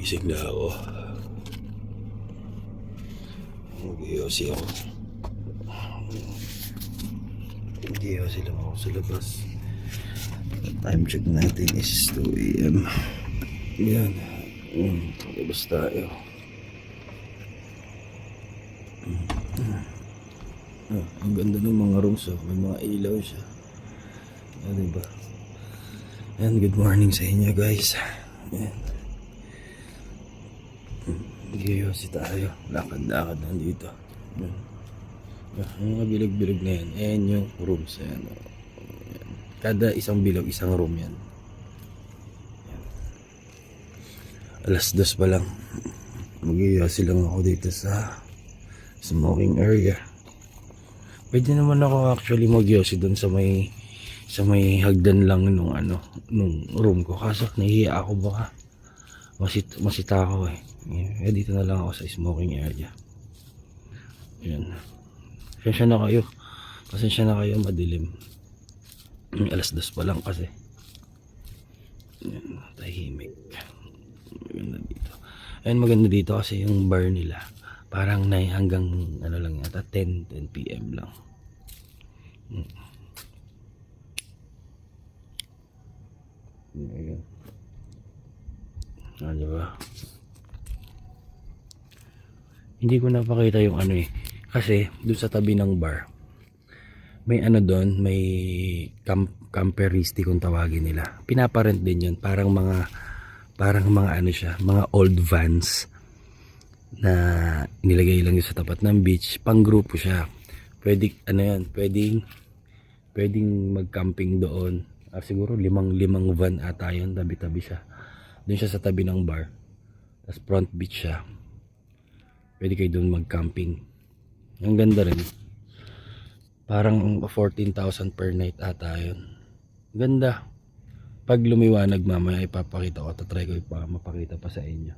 Gising na ako. Mag-iossi ako. Mag-iossi lang ako sa labas. Time check natin is 2 AM. Yan. Labas tayo. Ang ganda ng mga rooms. May mga ilaw siya. Diba? And good morning sa inyo guys. Yan. Mag-iossi tayo. Lakad-lakad lang dito. Yan. Yung mga bilog-bilog na yan. Ayan yung rooms. Ayan. Kada isang bilog, isang room yan. Alas 2 pa lang. Mag-iossi lang ako dito sa smoking area. Pwede naman ako actually mag-iossi doon sa may hagdan lang nung room ko. Kaso nahihiya ako, baka masita ako eh. Dito na lang ako sa smoking area. Yan. Pasensya na kayo, madilim. Alas 2 pa lang kasi. Yan, tahimik. Maganda dito. Ayun, maganda dito kasi yung bar nila parang hanggang lang yata 10 PM lang. Ayun. Diba? Hindi ko napakita yung kasi doon sa tabi ng bar may doon, may camperisti kung tawagin nila. Pinaparent din yun. Parang mga siya, mga old vans na nilagay lang yun sa tapat ng beach. Pang-grupo siya. Pwede, pwedeng mag-camping doon. Siguro limang van ata yun. Tabi-tabi siya. Doon siya sa tabi ng bar. Tapos front beach siya. Pwede kayo doon mag-camping. Ang ganda rin. Parang 14,000 per night ata yun. Ganda. Pag lumiwanag mamaya ipapakita ko. Tatry ko mapakita pa sa inyo.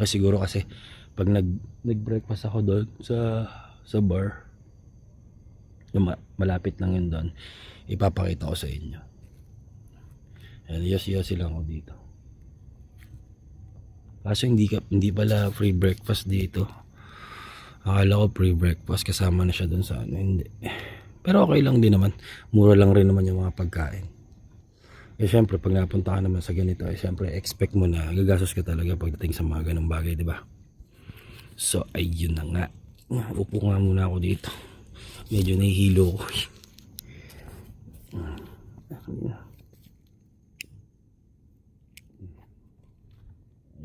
Siguro kasi pag nag-breakfast ako doon sa bar, malapit lang yun doon, ipapakita ko sa inyo. Yosi lang ako dito. Kaso hindi pala free breakfast dito. Akala ko free breakfast kasama na siya doon sa hindi. Pero okay lang din naman. Mura lang rin naman yung mga pagkain. Syempre pag napunta ka naman sa ganito, syempre expect mo na gagastos ka talaga pagdating sa mga ganung bagay, di ba? So ayun na nga. Upo nga muna ako dito. Medyo nahihilo ko.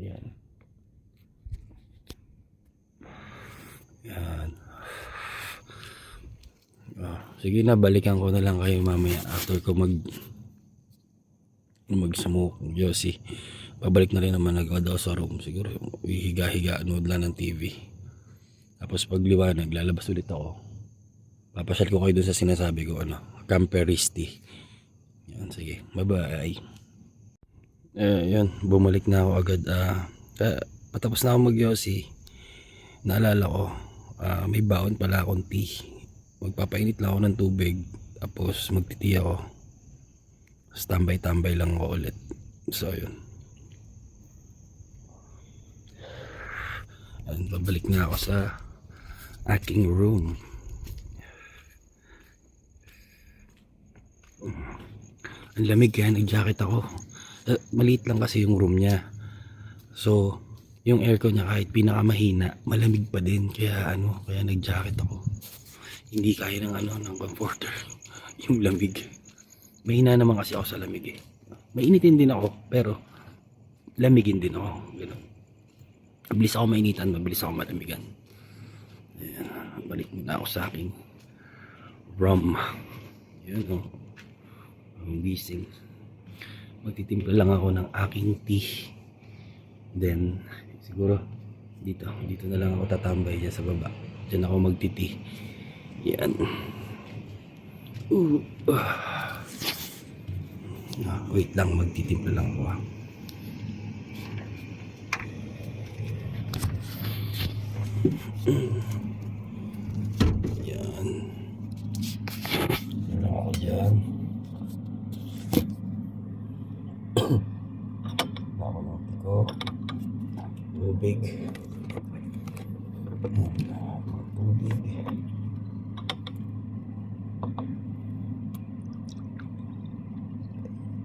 Ayan. Yan. Sige na, balikan ko na lang kayo mamaya after ko mag-smoke Josie. Pabalik na rin naman daw sa room. Siguro higa-higa, nood lang ng TV. Tapos pag liwanag, lalabas ulit ako. Papasyal ko kayo dun sa sinasabi ko, camperisti. Yan, sige, bye bye. Yan, bumalik na ako agad. Patapos na ako mag-Josie. Naalala ko, may baon pala akong tea. Magpapainit lang ako ng tubig. Tapos magti-tea ako. Tambay-tambay lang ako ulit. So yun. Babalik na ako sa aking room. Ang lamig kaya nag-jacket ako. Maliit lang kasi yung room niya. So yung aircon niya kahit pinakamahina, malamig pa din. Kaya kaya nag-jacket ako. Hindi kaya ng comforter. Yung lamig. Mahina naman kasi ako sa lamig eh. Mainitin din ako, pero lamigin din ako. Ganun. Mabilis ako mainitan, mabilis ako malamigan. Ayan, balik muna ako sa aking room. Yun ang gising. Magtitimpla lang ako ng aking tea. Then siguro dito na lang ako tatambay dyan sa baba. Dyan ako magtiti. Yan. Wait lang, magtitimpla lang ako. Yan. Yan lang ako dyan. Ako ng tiko.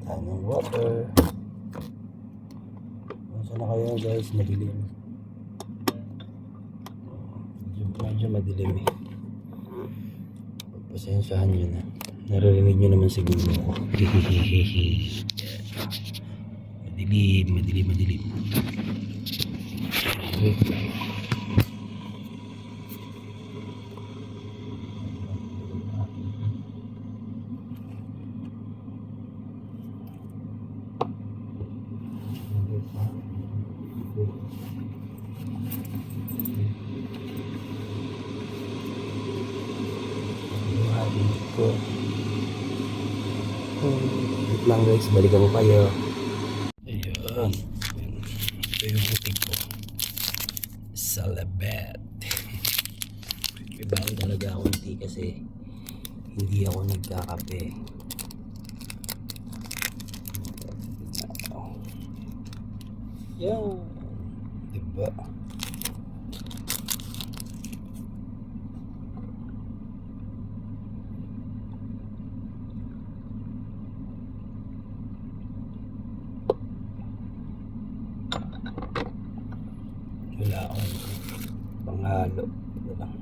Tayo ng water. Saan na kayo guys? Madilim. Medyo madilim eh. Pagpasensyahan nyo na. Naririnig nyo naman siguro ako. Madilim. Okay. Ko. Wait lang guys, balikan ko kayo. Ayun. Ito yung butig ko. Salabat. May bago talaga akong tea kasi hindi ako nagkakape. Yan. Diba? Wala akong panghalo. Ito lang.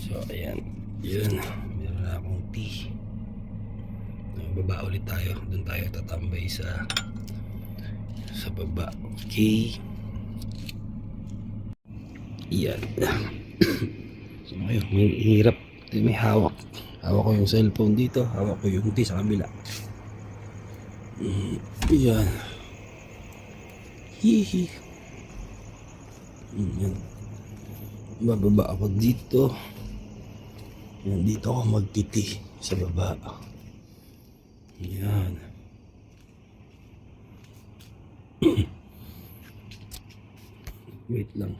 So ayan. Yun. Meron akong tea. Baba ulit tayo. Doon tayo tatambay sa baba. Okay. Yan. So ngayon, may hirap. May hawak. Hawak ko yung cellphone dito. Hawak ko yung tea sa kabila. Yan. Hihi. Yan. Bababa ako dito. Yan. Dito ako magtiti sa baba. Yan. Wait lang.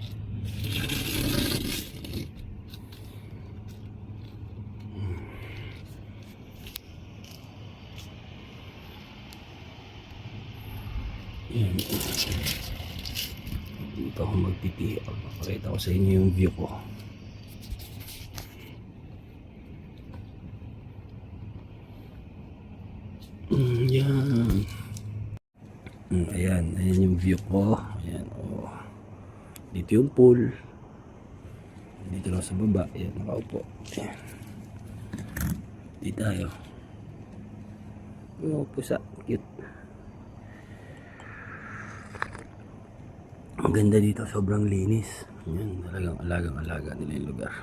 Yan. Dito ako magtiti. Pakita ko sa inyo yung view ko. Yan. Ayan. Ayan yung view ko. Ayan. Oh. Dito yung pool. Dito lang sa baba. Ayan. Nakaupo. Ayan. Dito tayo. Oh, pusa. Cute. Ang ganda dito. Sobrang linis. Ayan. Talagang alagang-alaga nila yung lugar.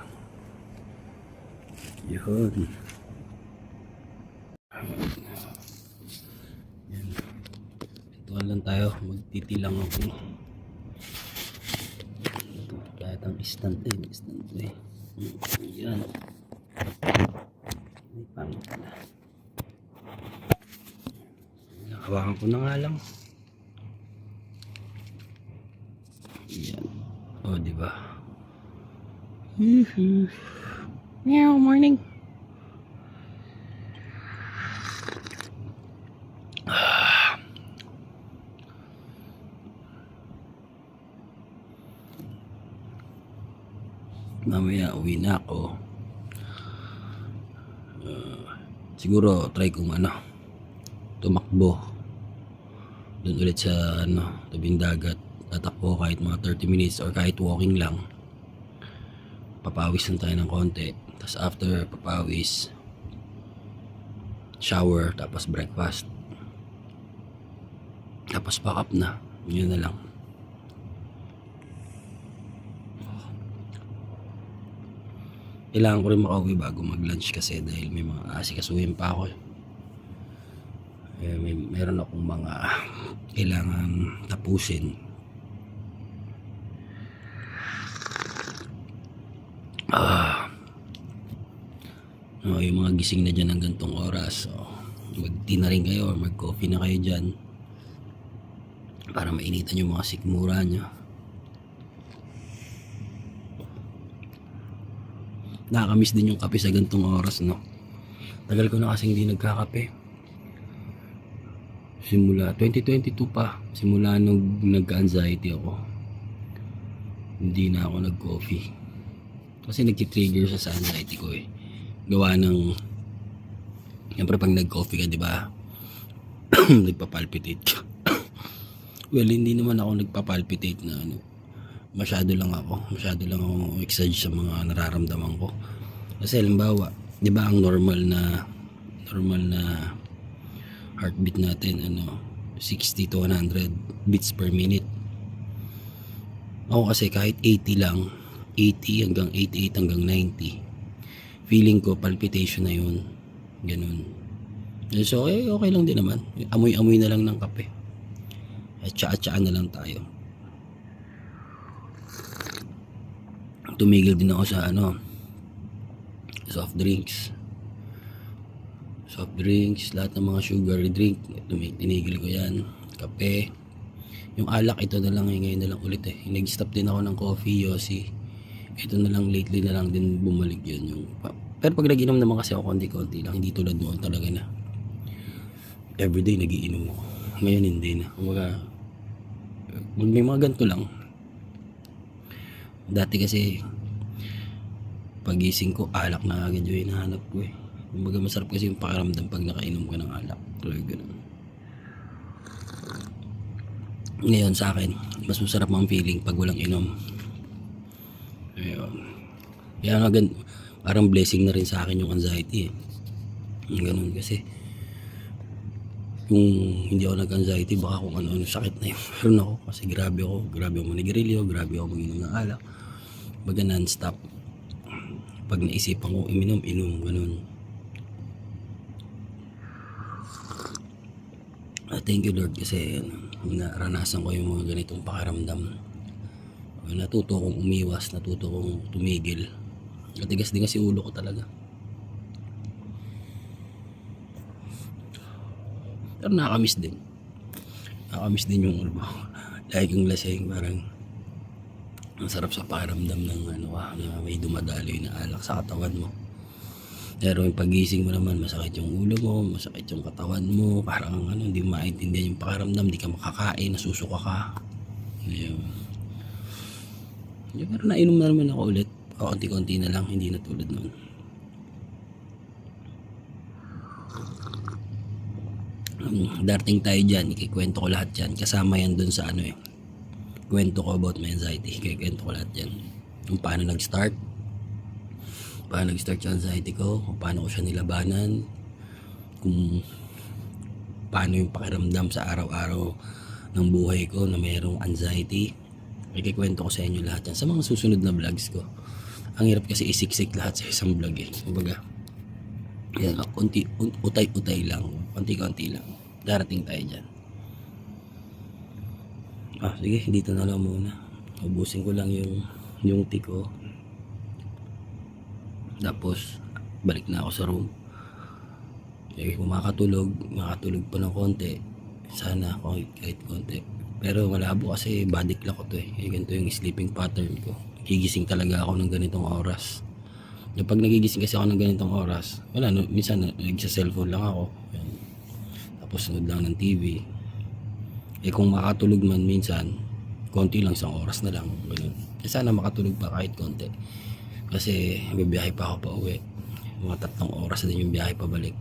Yun. Ayan. Ituan lang tayo. Magtitilang ako. Kahit ang instant eh. Ayan. May pangit na. Hawakan ko na nga lang. Ayan. O, diba? Meow, morning. Mamaya uwi na ako. Siguro try kong tumakbo doon ulit sa tabing dagat. Tatakbo kahit mga 30 minutes or kahit walking lang. Papawis lang tayo ng konti. Tapos after papawis, shower, tapos breakfast. Tapos pack up na. Yun na lang. Kailangan ko rin makauwi bago mag-lunch kasi dahil may mga asikasuhin pa ako. Meron akong mga kailangan tapusin. Yung mga gising na dyan ng gantong oras. So, mag-tea na rin kayo or mag-coffee na kayo dyan para mainitan yung mga sikmura nyo. Nakakamiss din yung kape sa gantong oras, no? Tagal ko na kasi hindi nagkakape. Simula 2022 pa, simula nung nagka-anxiety ako, hindi na ako nag-coffee. Kasi nagki-trigger siya sa anxiety ko eh. Gawa ng, siyempre pag nag-coffee ka, di ba? Nagpapalpitate ka. Well, hindi naman ako nagpapalpitate na ano. Masyado lang ako excited sa mga nararamdaman ko. Kasi halimbawa, 'di ba ang normal na heartbeat natin 60 to 100 beats per minute. Ako kasi kahit 80 lang, 80 hanggang 88 hanggang 90. Feeling ko palpitation na 'yun. Ganun. So okay lang din naman. Amoy-amoy na lang ng kape. At tsaa-tsaan na lang tayo. Tumigil din ako sa soft drinks, lahat ng mga sugary drink, tinigil ko yan. Kape, yung alak, ito na lang ngayon na lang ulit eh. Nag-stop din ako ng coffee, Yossi. Ito na lang, lately na lang din bumalik yun. Pero pag nag-inom naman kasi ako konti-konti lang, hindi tulad noon talaga na everyday nagiinom ako. Ngayon hindi na. May mga ganito lang. Dati kasi pagising ko, alak na agad yung hinahanap ko eh. Kumbaga masarap kasi yung pakiramdam pag nakainom ka ng alak. Tuloy ganun. Ngayon sa akin, mas masarap ang feeling pag walang inom. Ayun. Kaya nga parang blessing na rin sa akin yung anxiety eh. Ganun kasi kung hindi ako nag-anxiety, baka kung ano-ano sakit na yung meron ako. Kasi grabe ako manigarilyo, grabe ako mag-inom ng alak. Baga non-stop. Pag naisipan ko, inom, ganun. Thank you Lord kasi naranasan ko yung mga ganitong pakiramdam. Natuto kong umiwas, natuto kong tumigil. Matigas din kasi ulo ko talaga. Pero nakakamiss din. Nakakamiss din yung ulo. Like yung lasing, parang ang sarap sa pakiramdam ng na may dumadaloy na alak sa katawan mo. Pero yung pagising mo naman, masakit yung ulo mo, masakit yung katawan mo, parang hindi mo maintindihan yung pakiramdam, hindi ka makakain, nasusuka ka. Ayun. Pero nainom na naman ako ulit. Konti-konti na lang, hindi na tulad noon. Darting tayo dyan, ikikwento ko lahat yan. Kasama yan dun sa kwento ko about my anxiety. Ikikwento ko lahat yan. Kung paano nag-start yung anxiety ko, kung paano ko siya nilabanan, kung paano yung pakiramdam sa araw-araw ng buhay ko na mayroong anxiety. Ikikwento ko sa inyo lahat yan sa mga susunod na vlogs ko. Ang hirap kasi isiksik lahat sa isang vlog eh. Kumbaga, yan, utay-utay lang, konti-konti lang. Darating tayo dyan. Sige, dito na lang muna. Ubusin ko lang yung tea ko. Tapos, balik na ako sa room. Kung makatulog pa ng konti. Sana kahit konti. Pero malabo kasi body clock ko to eh. Ganito yung sleeping pattern ko. Gigising talaga ako ng ganitong oras. Pag nagigising kasi ako ng ganitong oras, minsan nagsa-cellphone lang ako. Yan. Tapos sunod lang ng TV. Kung makatulog man minsan, konti lang, 1 oras na lang. Ganun. Sana makatulog pa kahit konti. Kasi bibiyahe pa ako pa uwi. Mga 3 oras din yung biyahe pa balik.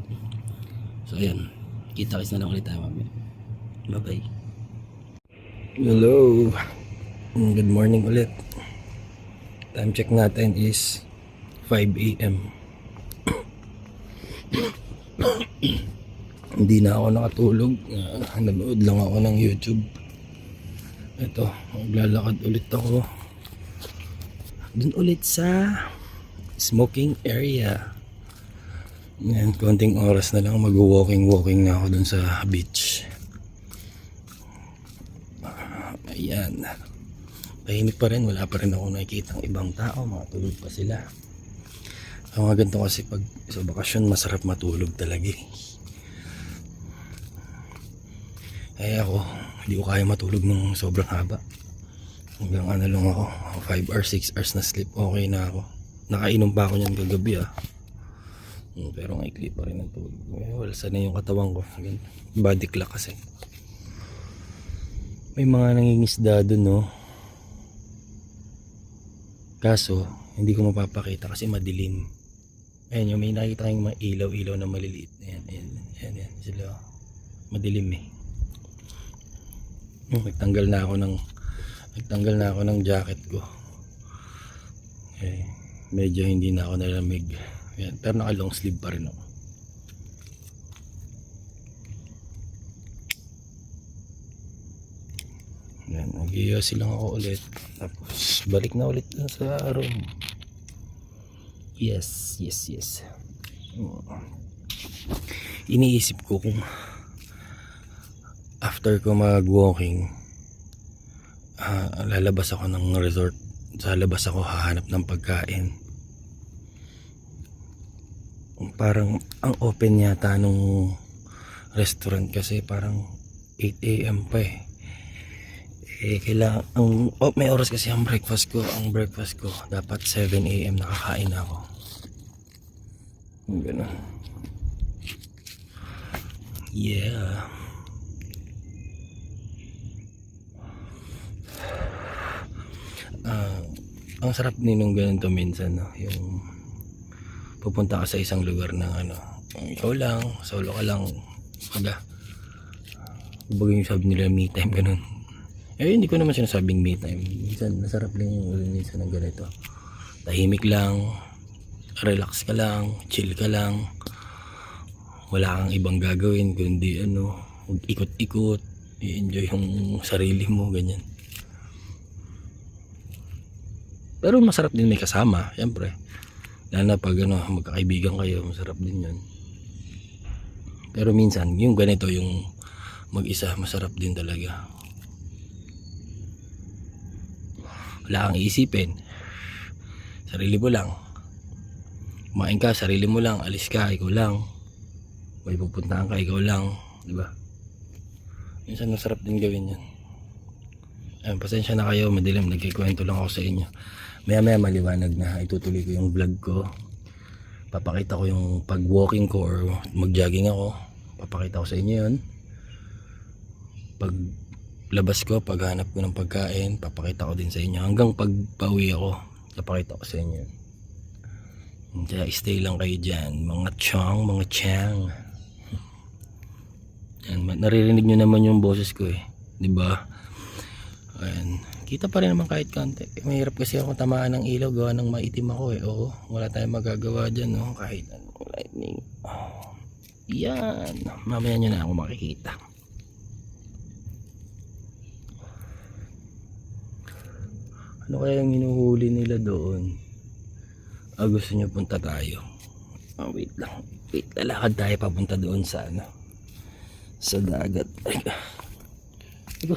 So ayan, kita-kits na lang ulit tayo mamaya. Bye bye. Hello, good morning ulit. Time check natin is 5 AM. Hindi na ako nakatulog. Nanood lang ako ng YouTube. Ito, maglalakad ulit ako dun ulit sa smoking area. Yan, konting oras na lang mag-walking na ako dun sa beach. Ayan, tahimik pa rin, wala pa rin ako nakikita ng ibang tao, mga tulog pa sila. Ang mga ganito kasi pag sa bakasyon masarap matulog talaga eh. Ako, hindi ko kaya matulog ng sobrang haba. Hanggang lang ako, 5 hours, 6 hours na sleep, okay na ako. Nakainom pa ako niyan kagabi pero maikli pa rin ang tulog. Wala sana yung katawan ko. Body clock kasi. May mga nangingisda dun, no? Kaso hindi ko mapapakita kasi madilim. Ayan yung may nakita kayong mga ilaw-ilaw na maliliit. Ayan sila. Madilim eh. Nagtanggal na ako ng jacket ko. Medyo hindi na ako nalamig. Ayan, pero naka long sleeve pa rin ako. Ayan, nag-iossi lang ako ulit. Tapos balik na ulit sa room. Yes. Iniisip ko kung after ko mag-walking, lalabas ako ng resort. Sa labas ako hahanap ng pagkain. Parang ang open yata nung restaurant kasi parang 8 AM pa kailangan may oras kasi ang breakfast ko. Ang breakfast ko dapat 7 AM nakakain ako. Ganun. Yeah. Ang sarap din nung ganito minsan, no? Yung pupunta ka sa isang lugar ng ikaw lang, solo ka lang, kumbaga yung sabi nila me time, ganun. Hindi ko naman sinasabing me time. Minsan masarap lang yung minsan ng ganito. Tahimik lang, relax ka lang, chill ka lang, wala kang ibang gagawin kundi ikot-ikot, i-enjoy yung sarili mo, ganyan. Pero masarap din may kasama, syempre. Lalo na pag magkakaibigan kayo, masarap din yun. Pero minsan, yung ganito, yung mag-isa, masarap din talaga. Wala kang iisipin. Sarili mo lang. Kumain ka, sarili mo lang. Alis ka, ikaw lang. May pupuntahan ka, ikaw lang. Diba? Minsan masarap din gawin yan. Pasensya na kayo, madilim. Nagkikwento lang ako sa inyo. Maya maliwanag na, itutuloy ko yung vlog ko. Papakita ko yung pag walking ko or mag jogging ako. Papakita ko sa inyo yun. Pag labas ko, paghanap ko ng pagkain, papakita ko din sa inyo. Hanggang pag pauwi ako, papakita ko sa inyo. Kaya stay lang kayo dyan, mga chong, mga chang. Naririnig nyo naman yung boses ko diba? Ayan. Kita pa rin naman kahit konti. Mahirap kasi ako tamaan ng ilaw, gawa ng maitim ako Oo, wala tayong magagawa dyan, no? Kahit lightning. Yan. Mamaya nyo na ako makikita. Ano kaya yung hinuhuli nila doon? Gusto nyo punta tayo? Wait lang. Lalakad tayo papunta doon sa sa dagat. Iko.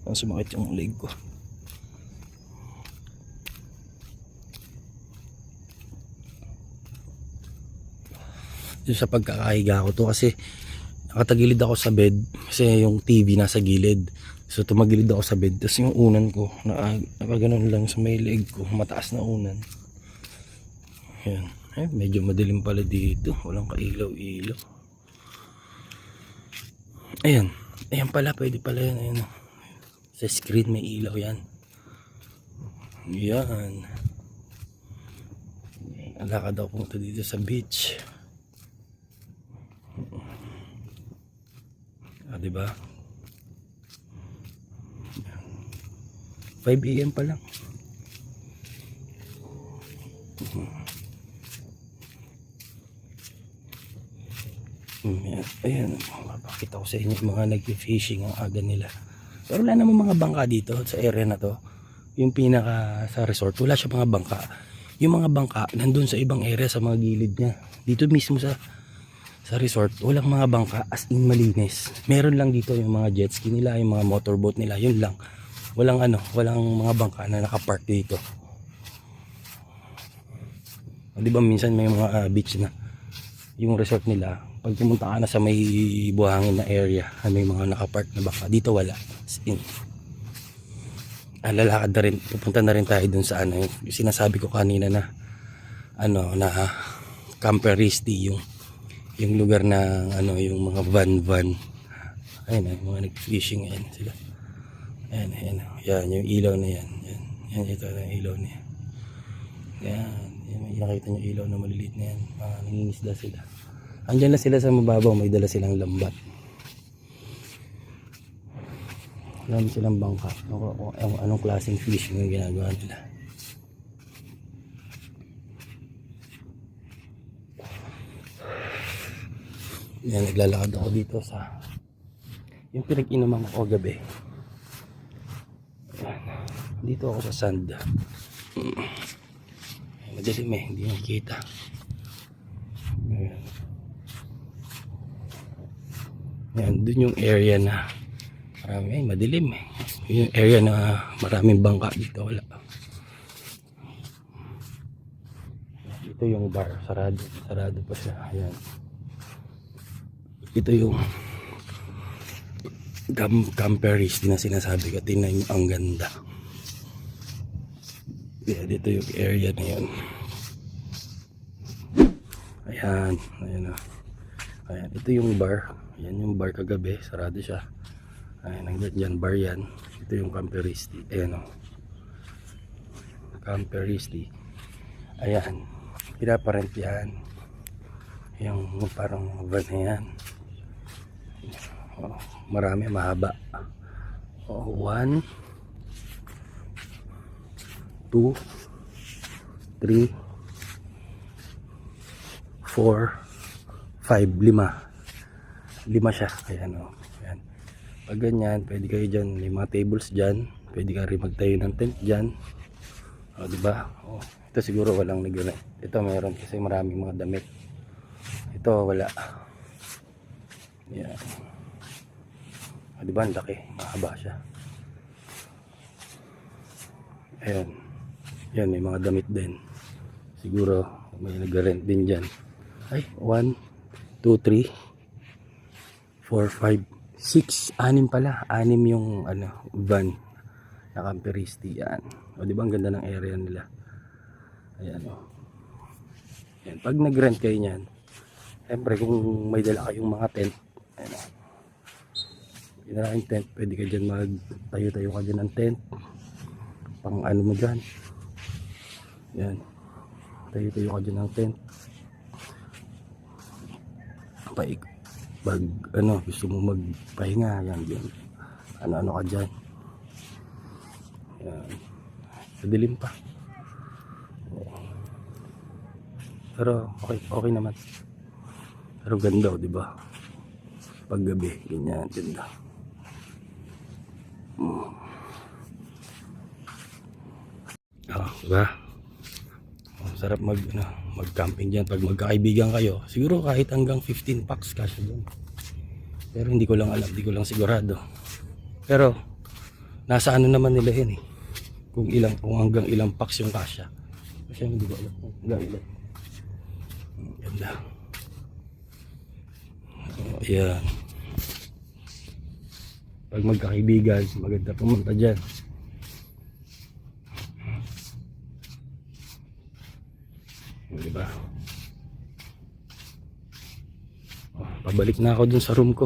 Ang sumakit yung leg ko. Yung sa pagkakahiga ko to kasi nakatagilid ako sa bed kasi yung TV nasa gilid. So tumagilid ako sa bed. Tapos yung unan ko nakaganon lang sa may leg ko. Mataas na unan. Ayan. Medyo madilim pala dito. Walang kailaw-ilaw. Ayan. Ayan pala. Pwede pala yan. Ayan. Sa screen may ilaw yan. Yan. Alakad ako punta dito sa beach. Diba? 5 AM pa lang. Ayan, mapakita ko sa inyo mga nag-fishing ang aga nila. Pero wala namang mga bangka dito sa area na to. Yung pinaka sa resort, wala siya mga bangka. Yung mga bangka nandun sa ibang area sa mga gilid niya. Dito mismo sa resort, walang mga bangka as in malinis. Meron lang dito yung mga jet ski nila, yung mga motorboat nila, yun lang. Walang mga bangka na nakapark dito. Di ba minsan may mga beach na yung resort nila, pag pumunta ka na sa may buhangin na area, may mga nakapark na bangka. Dito wala. As in. lalakad na rin, pupunta na rin tayo dun sa ano, yung sinasabi ko kanina na ano na Camperisti, yung lugar na ano, yung mga van. Ayun na, yung mga nag-fishing, ayan sila. Ayan, yan, yung ilaw na yan. Yan, ito na yung ilaw na yan. Yan, nakita nyo ilaw na maliliit na yan. Nangingisda sila. Andyan na sila sa mababaw, may dala silang lambat. Marami silang bangka. Anong klaseng fish yung ginagawa nila. Yan, naglalakad ako dito sa yung pinag-inuman ko gabi. Yan. Dito ako sa sand. Madilim eh, hindi nakikita. Yan, dun yung area na marami, madilim eh. Yung area na maraming bangka dito, wala. Ito yung bar, sarado pa siya. Ayan. Ito yung Camperisti na sinasabi ko. Tingnan nyo, ang ganda. Yeah, dito yung area na yun. Ayan, ayan o. Ayan, ito yung bar. Ayan yung bar kagabi, sarado siya. Ayan, hanggang dyan, bar yan. Ito yung Camperisti. Ayan o. Camperisti. Ayan, pinaparent yan. Yung parang van na yan. Oh, marami, mahaba. 1 2 3 4 5 5 siya. Ayan o. Ayan. Pag ganyan, pwede kayo dyan, may mga tables dyan, pwede ka rin magtayo ng tent dyan. O, diba? O, ito siguro walang nag-rent. Ito mayroon kasi maraming mga damit. Ito wala. Yan. O, diba? Ang laki. Mahaba siya. Ayan. Yan, may mga damit din. Siguro may nag-rent din dyan. Ay, 1 2 3 4 5 6, 6 pala. 6 yung ano, van na Camperisti. Yan. O, diba? Ang ganda ng area nila. Ayan o. Yan. Pag nag-rent kayo nyan, siyempre kung may dala kayong mga tent, ayan o. Yung tent, pwede ka dyan magtayo-tayo ka dyan ng tent. Pang ano mo dyan. Yan. Tayo-tayo ka dyan ng tent. Pag ano, gusto mo magpahinga, yan dyan. Ano-ano ka dyan. Yan. Madilim pa. Pero okay naman. Pero ganda, di ba? Pag gabi, ganyan, ganda. Diba? Sarap mag-camping dyan pag magkakaibigan kayo. Siguro kahit hanggang 15 packs kasya dyan. Pero hindi ko lang alam, hindi ko lang sigurado. Pero nasa ano naman nila yun eh. Kung hanggang ilang packs yung kasya. Kasi hindi ko alam kung ilan. Ganda. Ayan. Pag magkakaibigan, maganda pumunta dyan. Diba? Pabalik na ako dun sa room ko.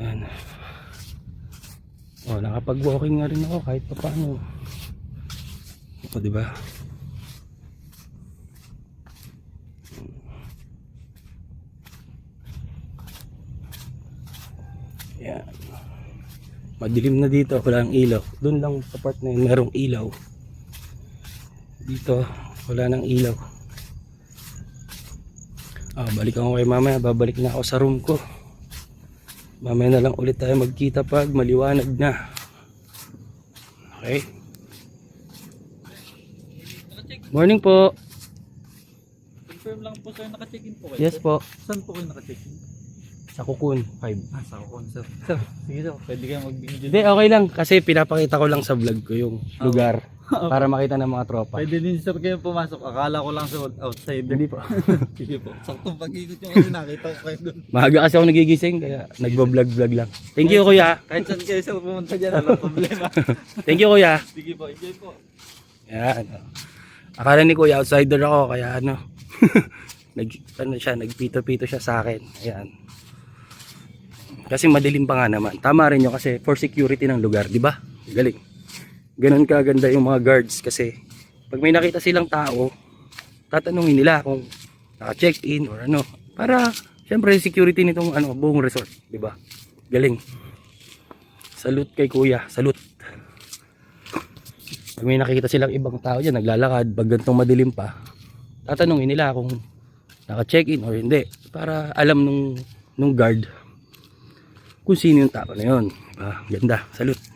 Ayan. Nakapag-walking nga rin ako kahit pa paano. Diba? Ayan. Madilim na dito, wala ang ilaw. Doon lang sa part na yun, merong ilaw. Dito, wala nang ilaw. Balik ako kay mamaya, babalik na ako sa room ko. Mamaya na lang ulit tayo magkita pag maliwanag na. Okay? Morning po. Confirm lang po sir, naka-check-in po kayo? Yes po. Saan po kayo naka-check-in? Sa Kukun 5. Sa Kukun sir. Sir, sige sir, pwede kayo mag-video. Hindi, okay lang kasi pinapakita ko lang sa vlog ko yung lugar. Para makita ng mga tropa. Pwede din sir kayo pumasok. Akala ko lang sa outsider. Hindi po. Sige po. Saktong pag-ikot yung kasi nakita ko kayo doon. Maaga kasi ako nagigising kaya nagbo-vlog lang. Thank you kuya. Kahit saan kayo sir pumunta dyan, walang problema. Thank you kuya. Sige po, enjoy po. Yan. Akala ni kuya outsider ako kaya ano. Nagpito-pito siya sa akin. Ayan. Kasi madilim pa nga naman. Tama rin yun kasi for security ng lugar, di ba? Galing. Ganun kaganda yung mga guards kasi pag may nakita silang tao, tatanungin nila kung naka-check-in or ano. Para syempre security nitong ano, buong resort, di ba? Galing. Salute kay kuya, salute. Pag may nakikita silang ibang tao dyan, naglalakad, pag ganitong madilim pa, tatanungin nila kung naka-check-in or hindi. Para alam nung guard kung sino yung tao na yun. Ganda, salute.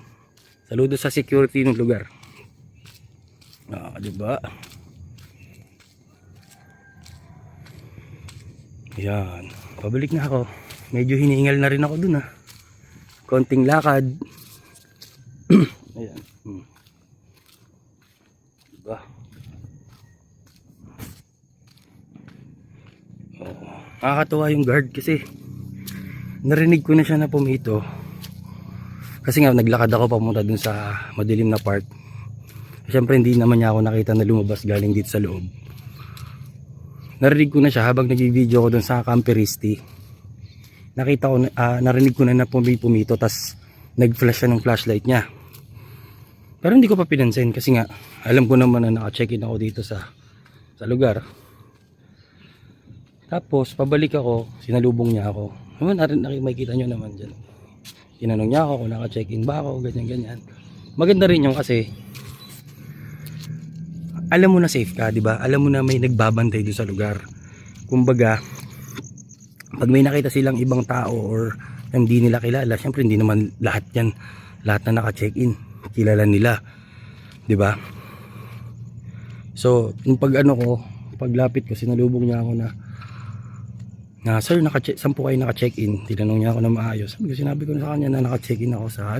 Saludo sa security ng lugar. Diba? Yan. Pabalik na ako. Medyo hinihingal na rin ako dun konting lakad. Ayan. Diba? Nakakatuwa yung guard kasi narinig ko na siya na pumito kasi nga naglakad ako pamunta dun sa madilim na part. Siyempre hindi naman niya ako nakita na lumabas galing dito sa loob. Narinig ko na siya habang nag-video ko dun sa Camperisti. Nakita ko na, narinig ko na pumito tas nag-flash siya ng flashlight niya. Pero hindi ko pa pinansin kasi nga alam ko naman na naka-check-in ako dito sa lugar. Tapos pabalik ako, sinalubong niya ako. Makikita nyo naman dyan. Tinanong niya ako kung naka-check-in ba ako, ganyan. Maganda rin yung kasi alam mo na safe ka, di ba? Alam mo na may nagbabantay doon sa lugar. Kumbaga, pag may nakita silang ibang tao or hindi nila kilala, syempre hindi naman lahat na naka-check-in, kilala nila. Di ba? So, yung paglapit ko, sinalubong niya ako na sir, saan po kayo naka-check-in? Tinanong niya ako na maayos. Sinabi ko na sa kanya na naka-check-in ako sa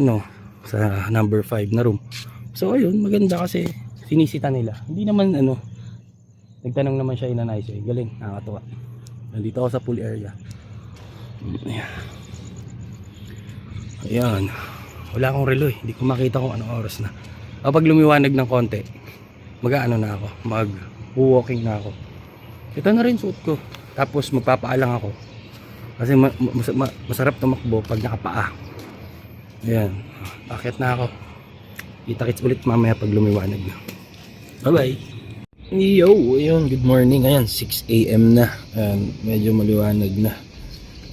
sa number 5 na room. So ayun, maganda kasi sinisita nila. Hindi naman nagtanong naman siya in a nice way. Galing, nakakatuwa. Nandito ako sa pool area. Ayan. Wala akong relo eh. Hindi ko makita kung anong oras na. Kapag lumiwanag ng konti, mag-ano na ako. Mag-walking na ako. Ito na rin suot ko. Tapos magpapaalang ako. Kasi masarap tumakbo pag nakapaa. Ayan. Akit na ako. Kita-kits ulit mamaya pag lumiwanag na. Bye-bye. Yo, ayun. Good morning. Ayan, 6 AM na. Ayan, medyo maliwanag na.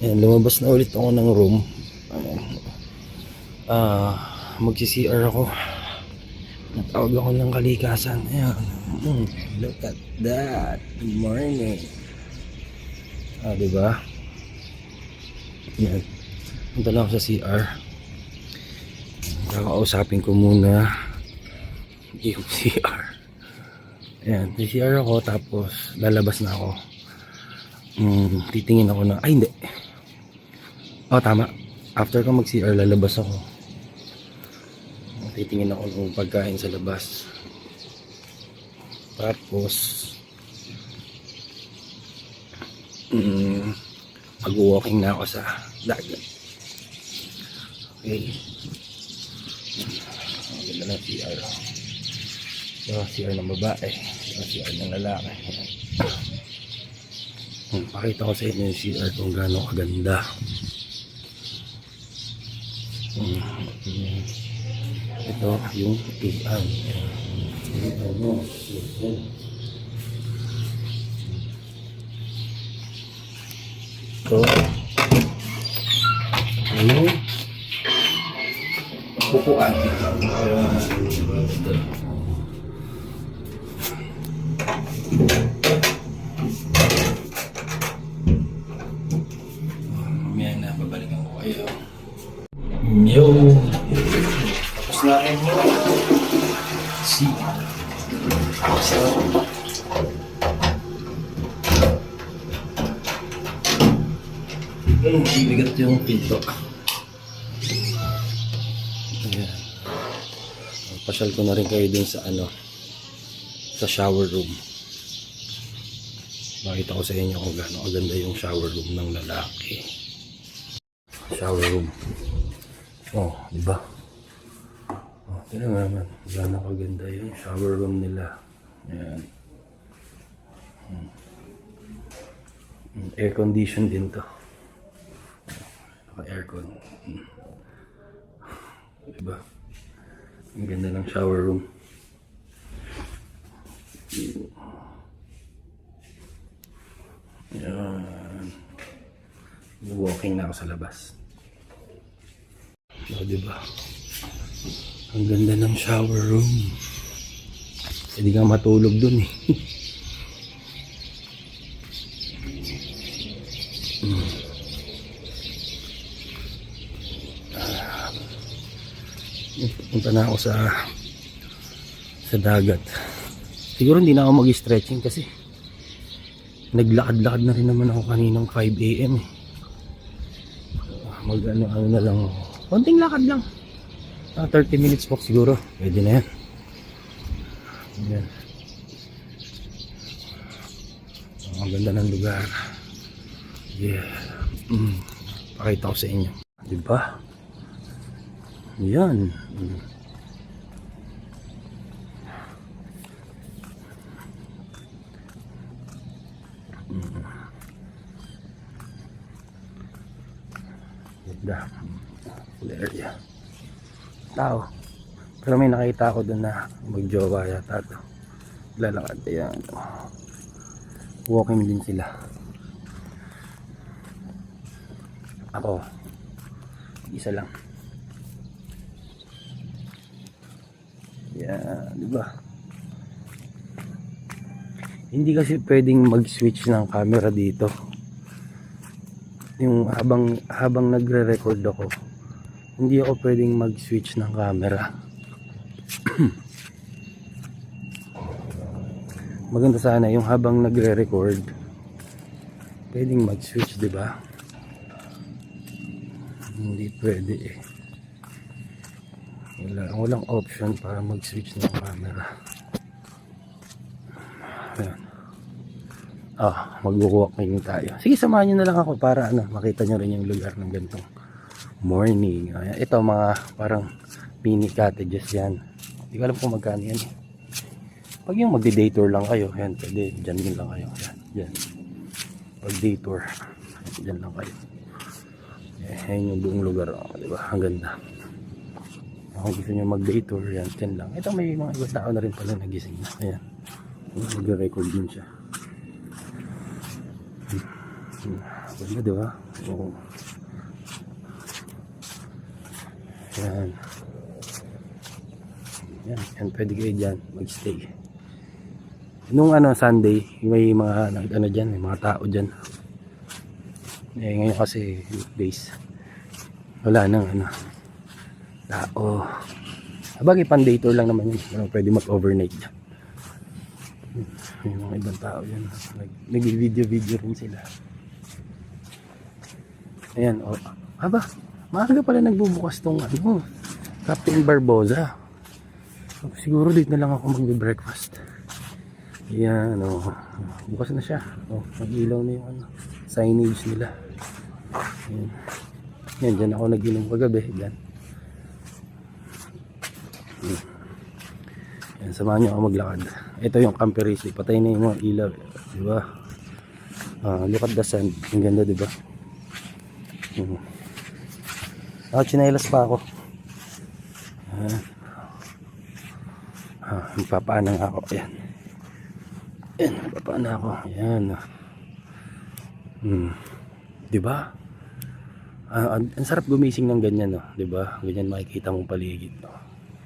Ayan, lumabas na ulit ako ng room. Ayan. Magsi-CR ako. Natawag ako ng kalikasan. Ayan. Look at that. Good morning. Diba? Yan. Punta lang ako sa CR. Kakausapin ko muna yung CR. Ayan, sa CR ako tapos lalabas na ako. Titingin ako na, ay hindi. Tama. After ko mag-CR, lalabas ako. Titingin ako ng pagkain sa labas. Tapos mag-walking na ako sa dagat. Okay. Ang ganda ng CR. CR ng babae. CR ng lalaki. Pakita ko sa inyo yung CR kung gaano kaganda. Ito yung CR. Ito yung pupuan. Mamaya na, babalikan ko kayo. Yo! Tapos na rin mo. See. So, bibigat yung pinto. Ayan. papasyal ko na rin kayo dun sa ano, sa shower room. Makita ko sa inyo kung gaano kaganda yung shower room ng lalaki. Shower room. Oh, di ba? Oh, tignan mo naman. Gaano kaganda yung shower room nila. Ayan. Air condition din to. Naka-aircon. Diba? Ang ganda ng shower room. Ayan. Walking na ako sa labas. O, diba? Ang ganda ng shower room. Hindi ka matulog dun eh. Punta na ako sa dagat. Siguro hindi na ako mag-stretching kasi naglakad-lakad na rin naman ako kaninang 5 AM eh. Mag ano na lang, konting lakad lang. 30 minutes walk siguro, pwede na yan. Ayan. Ang ganda ng lugar. Yeah. Pakita ko sa inyo, diba? Yan. Ganda. Full area. Tao. Pero may nakita ako doon na magjowa yata to. Lalakad. Ayan. Walking din sila. Ako. Isa lang. Yeah, di ba? Hindi kasi pwedeng mag-switch ng camera dito. Yung habang nagre-record ako, hindi ako pwedeng mag-switch ng camera. Maganda sana yung habang nagre-record, pwedeng mag-switch, di ba? Hindi pwede eh. Walang option para mag-switch ng camera. Ayan. Mag-walking tayo. Sige, samahan nyo na lang ako para makita nyo rin yung lugar ng gantong morning. Ayan. Ito mga parang mini cottages yan. Hindi ko alam kung magkano yan. Pag yung magdi-day tour lang kayo, yan, pwede, dyan din lang kayo. Yan. Pag day tour, dyan lang kayo. Ayan yung buong lugar. Diba? Ang ganda. Kung gusto nyo mag-day tour, yan, dyan lang. Ito may mga ibang tao na rin pala nagising na. Ayan. Mag-record din siya. Ganda, diba? Oo. Yan. Yan, pwede kayo dyan mag-stay. Nung Sunday, may mga dyan, may mga tao dyan. Ngayon kasi weekdays. Wala nang tao. Bagay pan day tour lang naman yun. Pwede mag-overnight dyan. May mga ibang tao dyan. Nag-video rin sila. Ayan, maaga pala nagbubukas tong Captain Barbosa. Siguro dito na lang ako mag-breakfast. Ayan, bukas na siya. Mag-ilaw na yung signage nila. Ayan. Yan, dyan ako nag-inom kagabi. Yan. Yan, samahan nyo ako maglakad. Ito yung Camperisli. Patay na yung mga ilaw. Diba? Look at the sun. Ang ganda, diba? Chinelas pa ako. Magpapaan nga ako. Ayan. Ayan, magpapaan na ako. Ayan. Diba? Ang sarap gumising ng ganyan, no? Diba? Ganyan makikita mong paligid, no?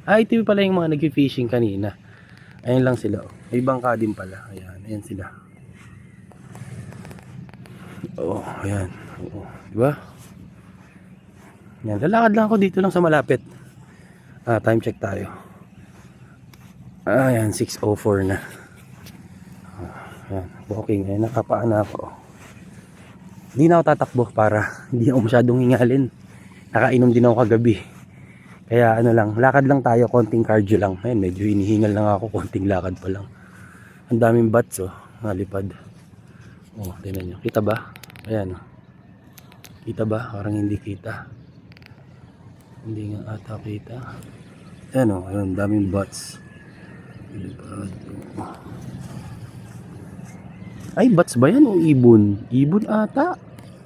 Ito pala yung mga nag-fishing kanina. Ayan lang sila, oh. May bangka din pala. Ayan sila. Ayan. Diba? Ayan, lalakad lang ako dito lang sa malapit. Time check tayo. Ayan, 6:04 na. Ayan, walking. Ayan, nakapaan na ako. Hindi na ako tatakbo para hindi ako masyadong hingalin. Nakainom din ako kagabi. Kaya ano lang, lakad lang tayo, konting cardio lang. Ayun, medyo hinihingal lang ako, konting lakad pa lang. Ang daming bats oh, nalipad. Oh, tingnan nyo. Kita ba? Ayan oh. Kita ba? Parang hindi kita. Hindi nga ata kita. Ayan oh, ayun, daming bats. Nalipad. Ay, bats ba yan o ibon? Ibon ata.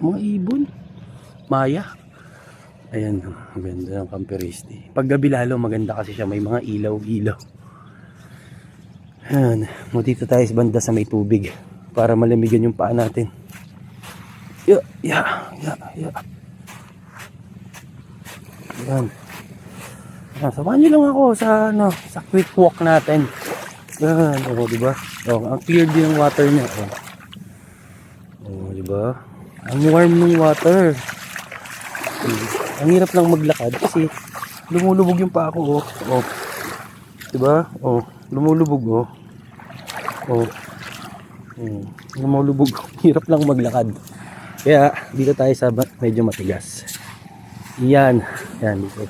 Mga ibon. Maya. Ayan, maganda ng Camperisti. Pag gabi lalo, maganda kasi siya. May mga ilaw-ilaw. Ayan, dito tayo sa banda sa may tubig. Para malamigan yung paa natin. Ya. Ayan. Samahan nyo lang ako sa, sa quick walk natin. Ayan, o, diba? O, ang clear din ng water niya. O, diba? Ang warm ng water. Ang hirap lang maglakad kasi lumulubog yung paa ko, oh. Oh. 'Di ba? Oh, lumulubog, oh. Oh. Oh. Lumulubog. Hirap lang maglakad. Kaya dito tayo sa medyo matigas. Yan. Yan dito.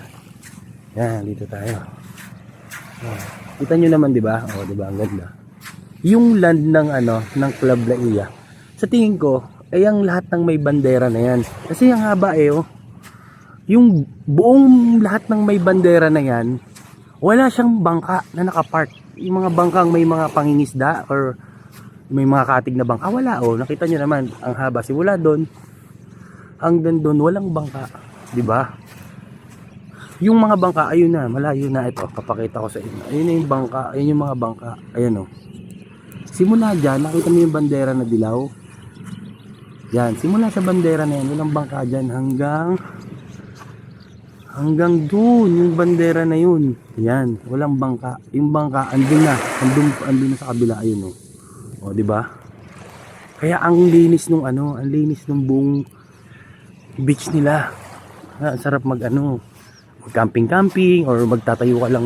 Yan dito tayo. Oh. Kita nyo naman, 'di ba? Oh, 'di ba? Ang ganda. Yung land ng ng Club La Ia. Sa tingin ko, ay ang lahat ng may bandera na yan. Kasi ang haba oh. Yung buong lahat ng may bandera na yan, wala siyang bangka na nakapark. Yung mga bangkang may mga pangingisda or may mga katig na bangka, wala oh. Nakita nyo naman, ang haba. Simula doon, hanggang doon, walang bangka. Diba? Yung mga bangka, ayun na, malayo na ito. Papakita ko sa inyo. Ayun na yung bangka, ayun yung mga bangka. Ayan oh. Simula dyan, nakita mo yung bandera na dilaw? Yan, simula sa bandera na yan, walang bangka dyan hanggang doon yung bandera na yun. Yan, walang bangka. Yung bangka andun na sa kabila, ayun oh. O, di ba? Kaya ang linis nung ang linis nung buong beach nila. Ang sarap camping or magtayo ka lang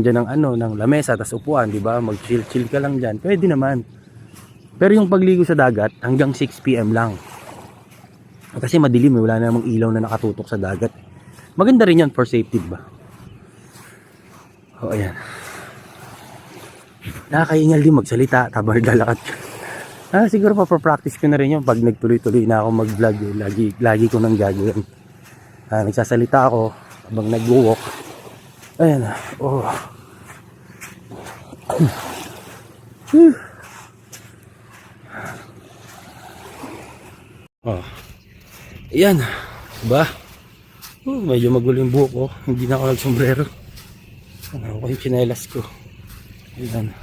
diyan ng ng lamesa tas upuan, di ba? Mag-chill ka lang diyan. Pwede naman. Pero yung pagligo sa dagat hanggang 6 PM lang. Kasi madilim, wala namang ilaw na nakatutok sa dagat. Maganda rin yan for safety, ba? O, ayan. Nakakaingal din magsalita, tabar lalakad. Siguro pa-practice ko na rin yun pag nagtuloy-tuloy na ako mag-vlog. Lagi ko nang gagawin. Nagsasalita ako habang nag-walk. Ayan. Oh. Oh. Ayan, diba? Medyo magulo yung buhok ko. Hindi na ako nagsombrero. Ako yung chinelas ko. Ayan.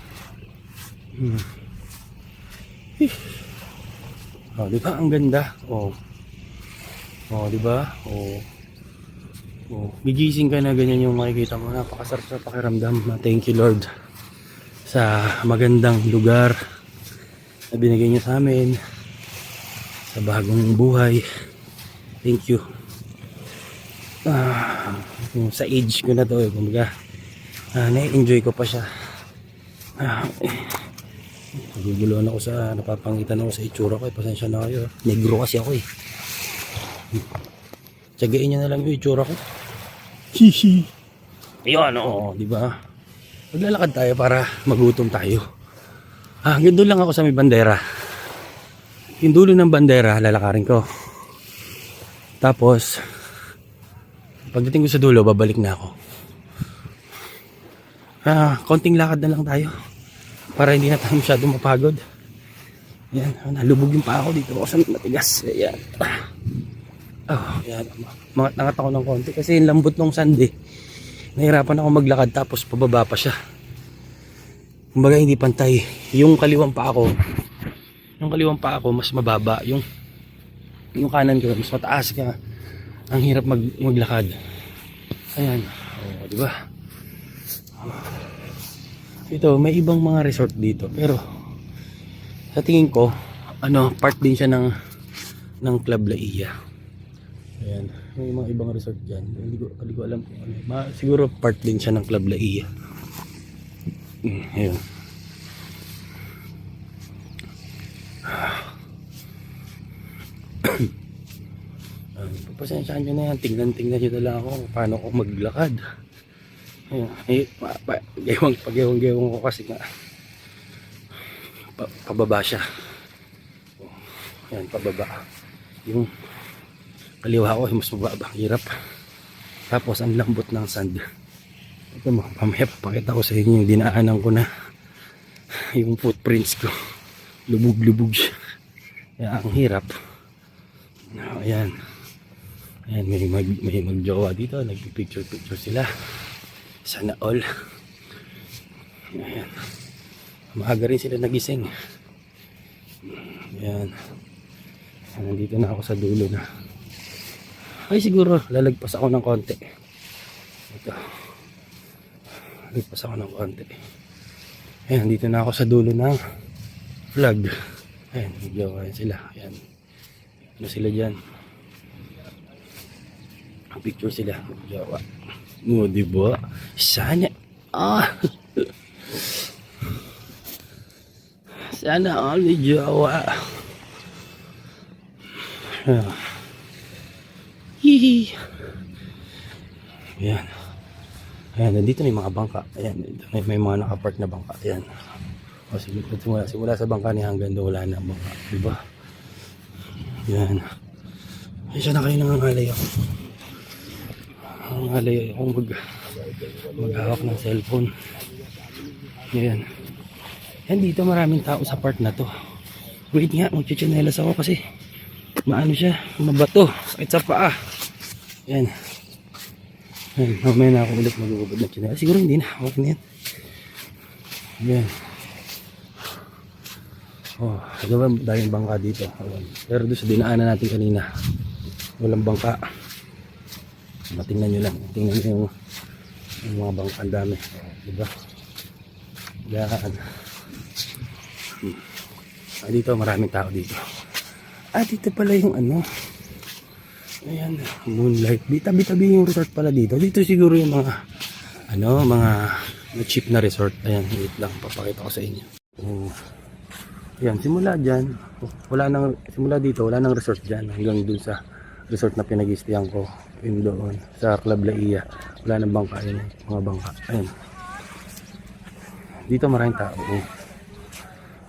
Oh, diba? Ang ganda. Oh. Oh, diba? Oh. Oh. Gigising ka na ganyan yung makikita mo. Napakasarap sa pakiramdam. Thank you, Lord, sa magandang lugar na binigay niyo sa amin. Sa bagong buhay. Thank you. Sa age ko na to, kumbaga, na-enjoy ko pa siya. Naguguluhan ako napapangitan ako sa itsura ko. Pasensya na kayo. Negro kasi ako eh. Tsagain nyo na lang yung itsura ko. Hihi. Ayun, oo, di ba? Maglalakad tayo para magutom tayo. Hanggang doon lang ako sa may bandera. Yung dulo ng bandera, lalakarin ko. Tapos, pagdating ko sa dulo, babalik na ako. Konting lakad na lang tayo. Para hindi na tayo masyadong mapagod. Yan, nalubog yung pa ako dito. Ako sa matigas. Yan. Yan. Mangat ako ng konti. Kasi yung lambot ng sand eh. Nahirapan ako maglakad tapos pababa pa siya. Kumbaga hindi pantay. Yung kaliwang pa ako mas mababa. Yung kanan ko mas mataas ka. Ang hirap maglakad. Ayan. Oh, di ba? Ito, may ibang mga resort dito. Pero sa tingin ko, part din siya ng Club La Ia. Ayan. May mga ibang resort dyan. Hindi ko alam kung ano. Siguro part din siya ng Club La Ia. Ayan. Pasensya pagsensyahan nyo na yan. Tingnan nyo na lang ako kung paano ako maglakad. Pag-ewang-gewang ko kasi nga pababa siya. Yan, pababa. Yung kaliwa ko mas mababa, hirap. Tapos ang lambot ng sand. Ito mo, mamaya papakita ko sa inyo yung dinaanan ko na yung footprints ko. Lubog-lubog siya. Kaya ang hirap. Ayan. Ayan, may magjowa dito. Nagpipicture-picture sila. Sana all. Ayan. Maaga rin sila nagising. Ayan. Nandito na ako sa dulo na. Ay siguro lalagpas ako ng konti. Ito. Lalagpas ako ng konti. Ayan, dito na ako sa dulo ng vlog. Ayan, magjowa sila. Ayan. Ano sila dyan? Picture sila. Magjowa. O, diba? Sana. Sana all may jowa. Hihi. Ayan. Ayan, nandito may mga bangka. Ayan, may mga nakapark na bangka. Ayan. O, simula sa bangka niya hanggang doon wala na bangka. Diba? Ayan. Ay, siya na kayo nangangalay ako. Nangangalay akong maghawak ng cellphone. Ayan. Ayan, dito maraming tao sa part na to. Wait nga, magchichinelas ako kasi maano siya, mabato, sakit sa paa. Ayan. Ayan, mamaya na ako ulit mag-uubad ng chinelas. Siguro hindi na, okay na yan. Ayan. Oh, diba daming bangka dito. Ayan. Pero doon sa dinaanan natin kanina, walang bangka. Tingnan nyo lang, tingnan nyo yung mga bangka, ang dami. Diba? Yan. Dito maraming tao dito. Dito pala yung ano. Ayan, Moonlight. Tabi-tabi yung resort pala dito. Dito siguro yung mga mga cheap na resort. Ayan, wait lang, papakita ko sa inyo. Ayan, simula dyan, simula dito, wala nang resort dyan. Hanggang dun sa resort na pinag-istiyan ko. Yun doon, sa Club Laia. Wala nang bangka, yun, mga bangka. Ayan. Dito maraming tao.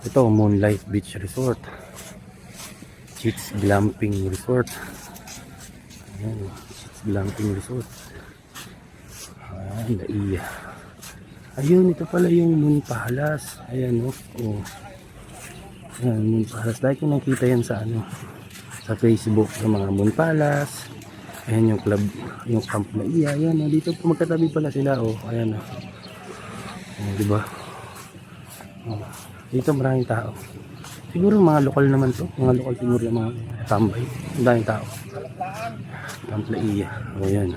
Ito, Moonlight Beach Resort. Cheats Glamping Resort. Ayan, Cheats Glamping Resort. Ayan, Laia. Ayun, ito pala yung Moon Palace. Ayan, oh. Ayan, Moon Palace. Dahil ko nakita yan sa sa Facebook, ng mga Moon Palace. Ayan yung club, yung Camp Laia. Ayan, dito magkatabi pala sila, oh. Ayan, oh. Ayan, diba? Oh. Dito maraming tao. Siguro mga lokal naman to. Mga lokal siguro yung mga tambay. Ang daming tao. Camp Laia. Ayan.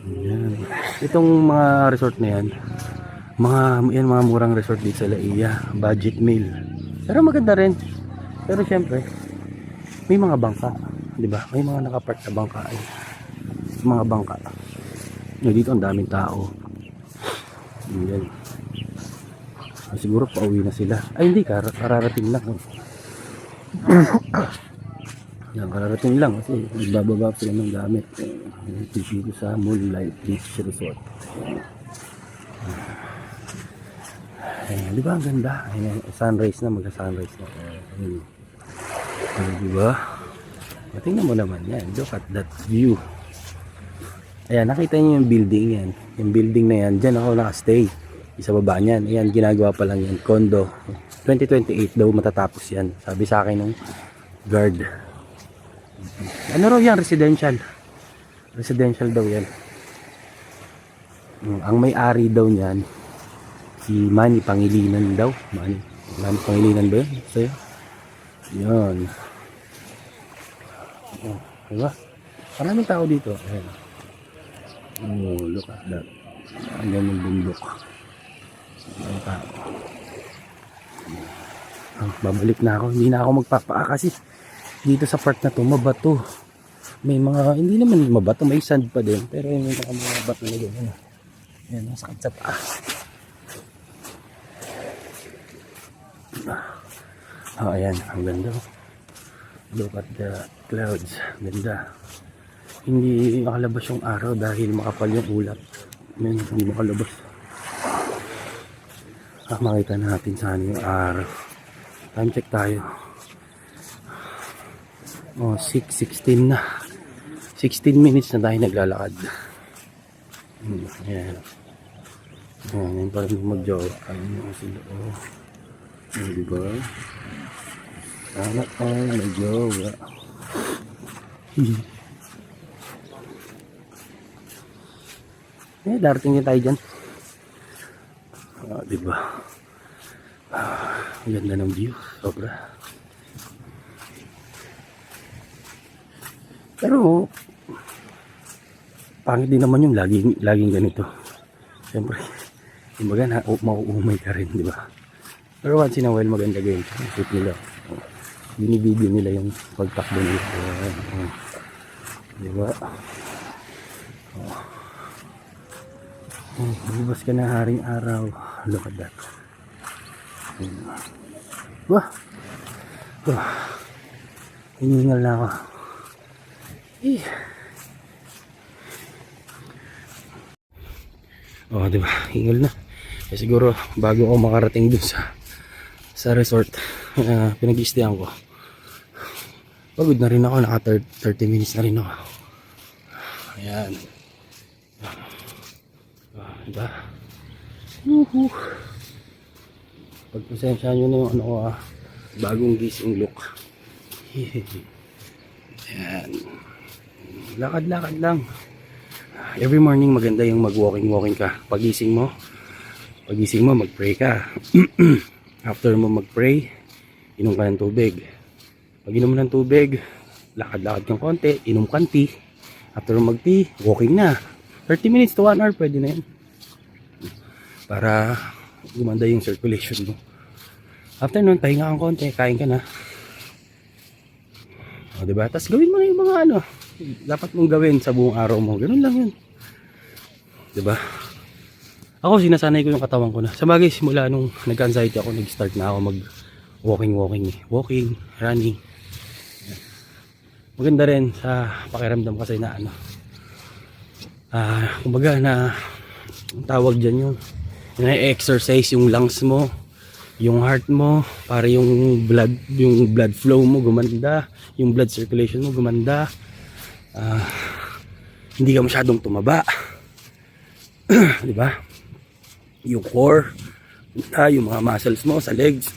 Ayan. Itong mga resort na yan, mga murang resort dito sa Laia. Budget meal. Pero maganda rin. Pero syempre, may mga bangka. Diba? May mga nakapark na bangka. Mga bangka. Dito ang daming tao. Ayan. Siguro pauwi na sila. Ay hindi, kararating lang. Yan, kararating lang kasi nagbababa sila ng gamit. Dito sa Moonlight Beach Resort. Ayan, di ba ang ganda? Ayan, sunrise na, magsa-sunrise na. Ayan, di ba? Tingnan mo naman yan. Look at that view. Ayan, nakita niyo yung building yan. Yung building na yan, dyan ako nakastay. Isa baba niyan. Ayan, ginagawa pa lang yan. Condo. 2028 daw matatapos yan. Sabi sa akin ng guard. Ano raw yan? Residential. Residential daw yan. Ang may-ari daw niyan, si Manny Pangilinan daw. Manny Pangilinan ba yun? Sa'yo? Yan. Oh, diba? Maraming tao dito. Ayan. Oh, look at that. Ayan yung bundok. Ang tao. Babalik na ako. Hindi na ako magpapaa kasi dito sa part na to mabato. May mga, hindi naman mabato, may sand pa din. Pero may mga bato na doon. Ayan, masakit sa paa. Ayan, ang ganda. Look at the clouds. Ganda. hindi makalabas yung araw dahil makapal yung ulap. Ngayon, hindi makalabas. Makita natin saan yung araw. Time check tayo. 6:16 na. 16 minutes na tayo naglalakad. Ayan. Ayan pa rin mag-jowa. Ayun yung sila. Diba? Sana all mag-jowa. Darating tayo dyan. Diba? Ang ganda ng view. Sobra. Pero pangit din naman yung laging ganito. Siyempre, kumbaga mauumay ka rin, di ba? Pero once in a while maganda ganyan. Shoot nila. Binibideo nila yung pagtakbo nila. Di ba? Lumabas ka na haring araw. Look at that. Wah! Hiningal na ako. Diba? Hingal na. Siguro bago ako makarating dun sa resort, pinag-i-stayan ko. Pagod na rin ako. Naka 30 minutes na rin ako. Ayan. Diba? Pagpasensya nyo na yung ano ko, bagong gising look. Ayan. Lakad-lakad lang. Every morning maganda yung mag-walking ka. Pagising mo, mag-pray ka. After mo mag-pray, inom ka ng tubig. Pag inom mo ng tubig, lakad-lakad kang konti, inom kang tea. After mo mag-tea, walking na. 30 minutes to 1 hour, pwede na yan. Para gumanda yung circulation mo. After nun, pahinga kang konti, kain ka na. Diba? Tapos gawin mo na yung mga dapat mong gawin sa buong araw mo. Ganun lang yun. Diba? Ako, sinasanay ko yung katawan ko na. Sa bagay, simula nung nag-anxiety ako, nag-start na ako mag-walking. Walking, running. Maganda rin sa pakiramdam kasi na kumbaga na tawag dyan yung na-exercise yung lungs mo, yung heart mo, para yung blood flow mo gumanda, yung blood circulation mo gumanda. Hindi ka masyadong tumaba. Di ba? Yung core, yung mga muscles mo sa legs.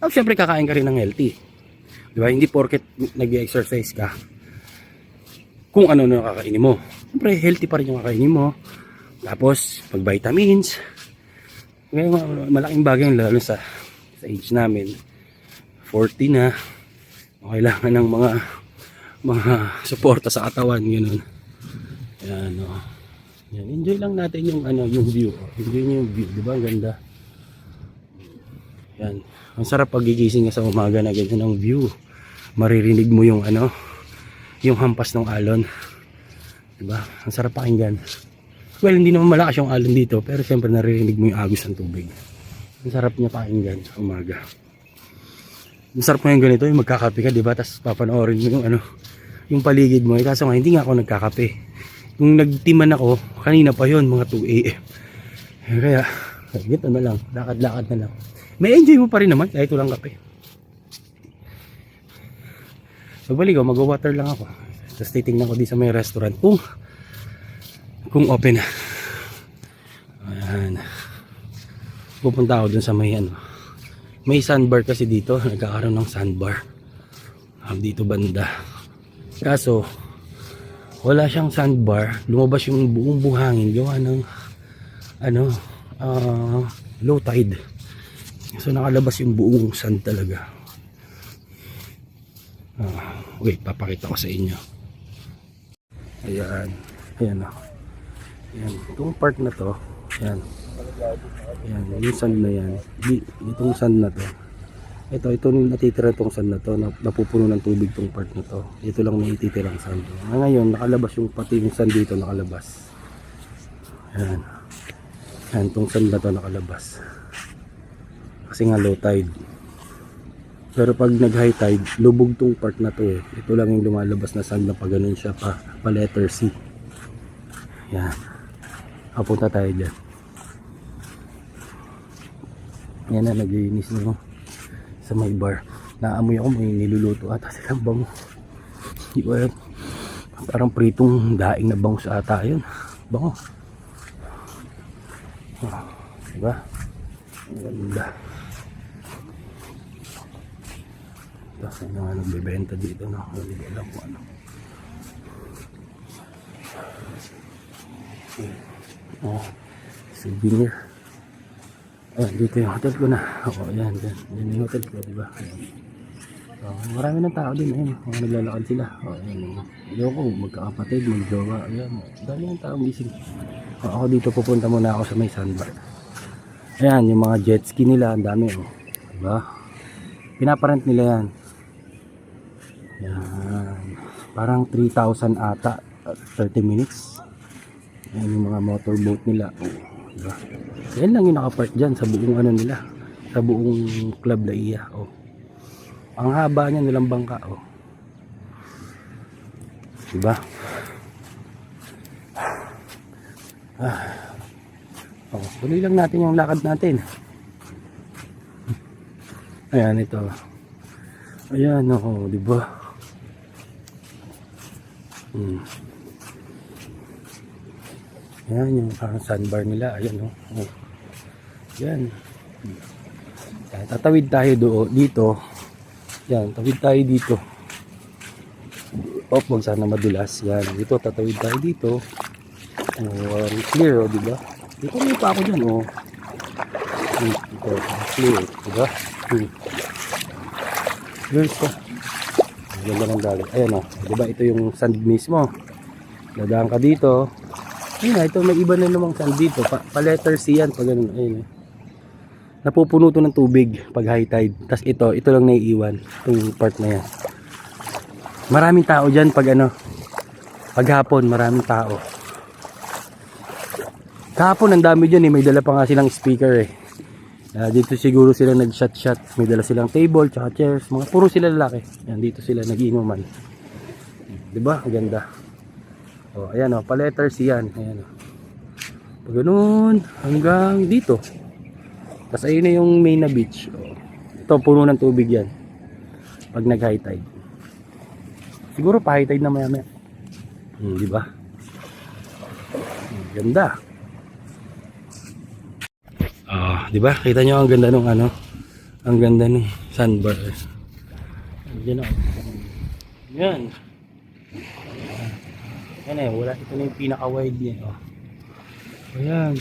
Siyempre kakain ka rin ng healthy. Di ba? Hindi porket nag-exercise ka kung ano na kakainin mo. Siyempre healthy pa rin yung kakainin mo. Tapos pag vitamins, malaking bagay lalo sa age namin, 40 na, kailangan ng mga suporta sa katawan, ganoon. Yan, yan, enjoy lang natin yung view. Enjoy niyo yung view, di ba? Ang ganda. Yan. Ang sarap pagigising ka sa umaga na ganyan ang view. Maririnig mo yung yung hampas ng alon. Di ba? Ang sarap pakinggan. Well, hindi naman malakas yung alon dito, pero siyempre naririnig mo yung agos ng tubig. Ang sarap niya pakinggan sa umaga. Ang sarap mo yung ganito, yung magkakape ka, di ba? Tapos papanoorin mo yung paligid mo. Kaso nga, hindi nga ako nagkakape. Kung nagtiman ako, kanina pa yon, mga 2 AM. Kaya, gito na lang, lakad-lakad na lang. May enjoy mo pa rin naman, kahit walang kape. Pagbalik ko, mag-water lang ako. Tapos titingnan ko di sa may restaurant kung open na. Ayan. Pupunta ako dun sa may sandbar kasi dito. Nagkakaroon ng sandbar dito banda. Kaso wala siyang sandbar. Lumabas yung buong buhangin gawa ng low tide. So nakalabas yung buong sand talaga. Wait, papakita ko sa inyo. Ayan. Ayan o. Ayan. Itong part na to. Ayan. Ayan. Yung sand na yan. Itong sand na to. Ito natitira itong sand na to. Napupuno ng tubig itong part na to. Ito lang may ititirang sand. Ngayon, nakalabas yung pati yung sand dito nakalabas. Ayan. Ayan. Itong sand na to nakalabas. Kasi nga low tide. Pero pag nag-high tide, lubog tong part na to eh. Ito lang yung lumalabas na sand na pa ganun siya pa letter C. Yan. Papunta tayo dyan. Yan na, naglinis na sa may bar. Naamoy ako, may niluluto ata silang bango. Hindi ko alam. Parang pritong daing na bango sa ata yun. Bango. Diba? Ang ganda. Tapos may mga nagbebenta dito, no? Hindi ko alam kung ano. Oh, souvenir. Ayan, dito yung hotel ko na. Oo, ayan, ayan. Yan yung hotel ko, diba? Ayan. Oh, marami ng tao din, ayun. Mga naglalakad sila. Oh, ayan. Ayaw ko, magkakapatid, magjowa. Ayan, dami ng tao gising. Oh, ako dito pupunta muna ako sa may sandbar. Ayan, yung mga jet ski nila, ang dami, oh. Diba? Pinaparent nila yan. Yan. Parang 3,000 ata, 30 minutes. Ayan yung mga motorboat nila. Oh, diba? Yan lang yung nakapark dyan sa buong ano nila. Sa buong Club Laia. Oh. Ang haba niya nilang bangka. Oh. Diba? Oh, tuloy lang natin yung lakad natin. Ayan ito. Ayan oh, diba? Ayan yung parang sandbar nila. Ayan oh. Oh. Ayan. Ayan. Tatawid tayo dito. Yan, tawid tayo dito. Oh, wag sana madulas. Yan, dito tatawid tayo dito. Oh, clear oh, diba? Dito may pa ako dyan oh. Dito, clear, diba? Clear ko. Ganda ng dagat. Ayan oh, diba? Ito yung sand mismo. Dadaan ka dito. Ayun, ito may iba na namang sand dito. Pa letter C yan. Pag ganun, ayun eh. Napupuno to ng tubig pag high tide. Tapos ito lang naiiwan. Itong part na yan. Maraming tao dyan pag ano. Paghapon, maraming tao. Kahapon, ang dami dyan eh. May dala pa nga silang speaker eh. Dito siguro sila nag-shot. May dala silang table, tsaka chairs. Mga puro sila lalaki. Yan, dito sila nag-iinuman. Diba? Ang ganda. O, ayan o. Pa-letter C yan. Ayan o. Pag ganun, hanggang dito. Tapos ayun na yung main na beach. Ito, puno ng tubig yan. Pag nag-high tide. Siguro pa high tide na maya maya. Diba? Ganda. Diba? Kita nyo ang ganda nung ano. Ang ganda ng sandbar. Yan o. Yan. Yan eh. Wala. Ito na yung pinaka-wide niya. Ayan.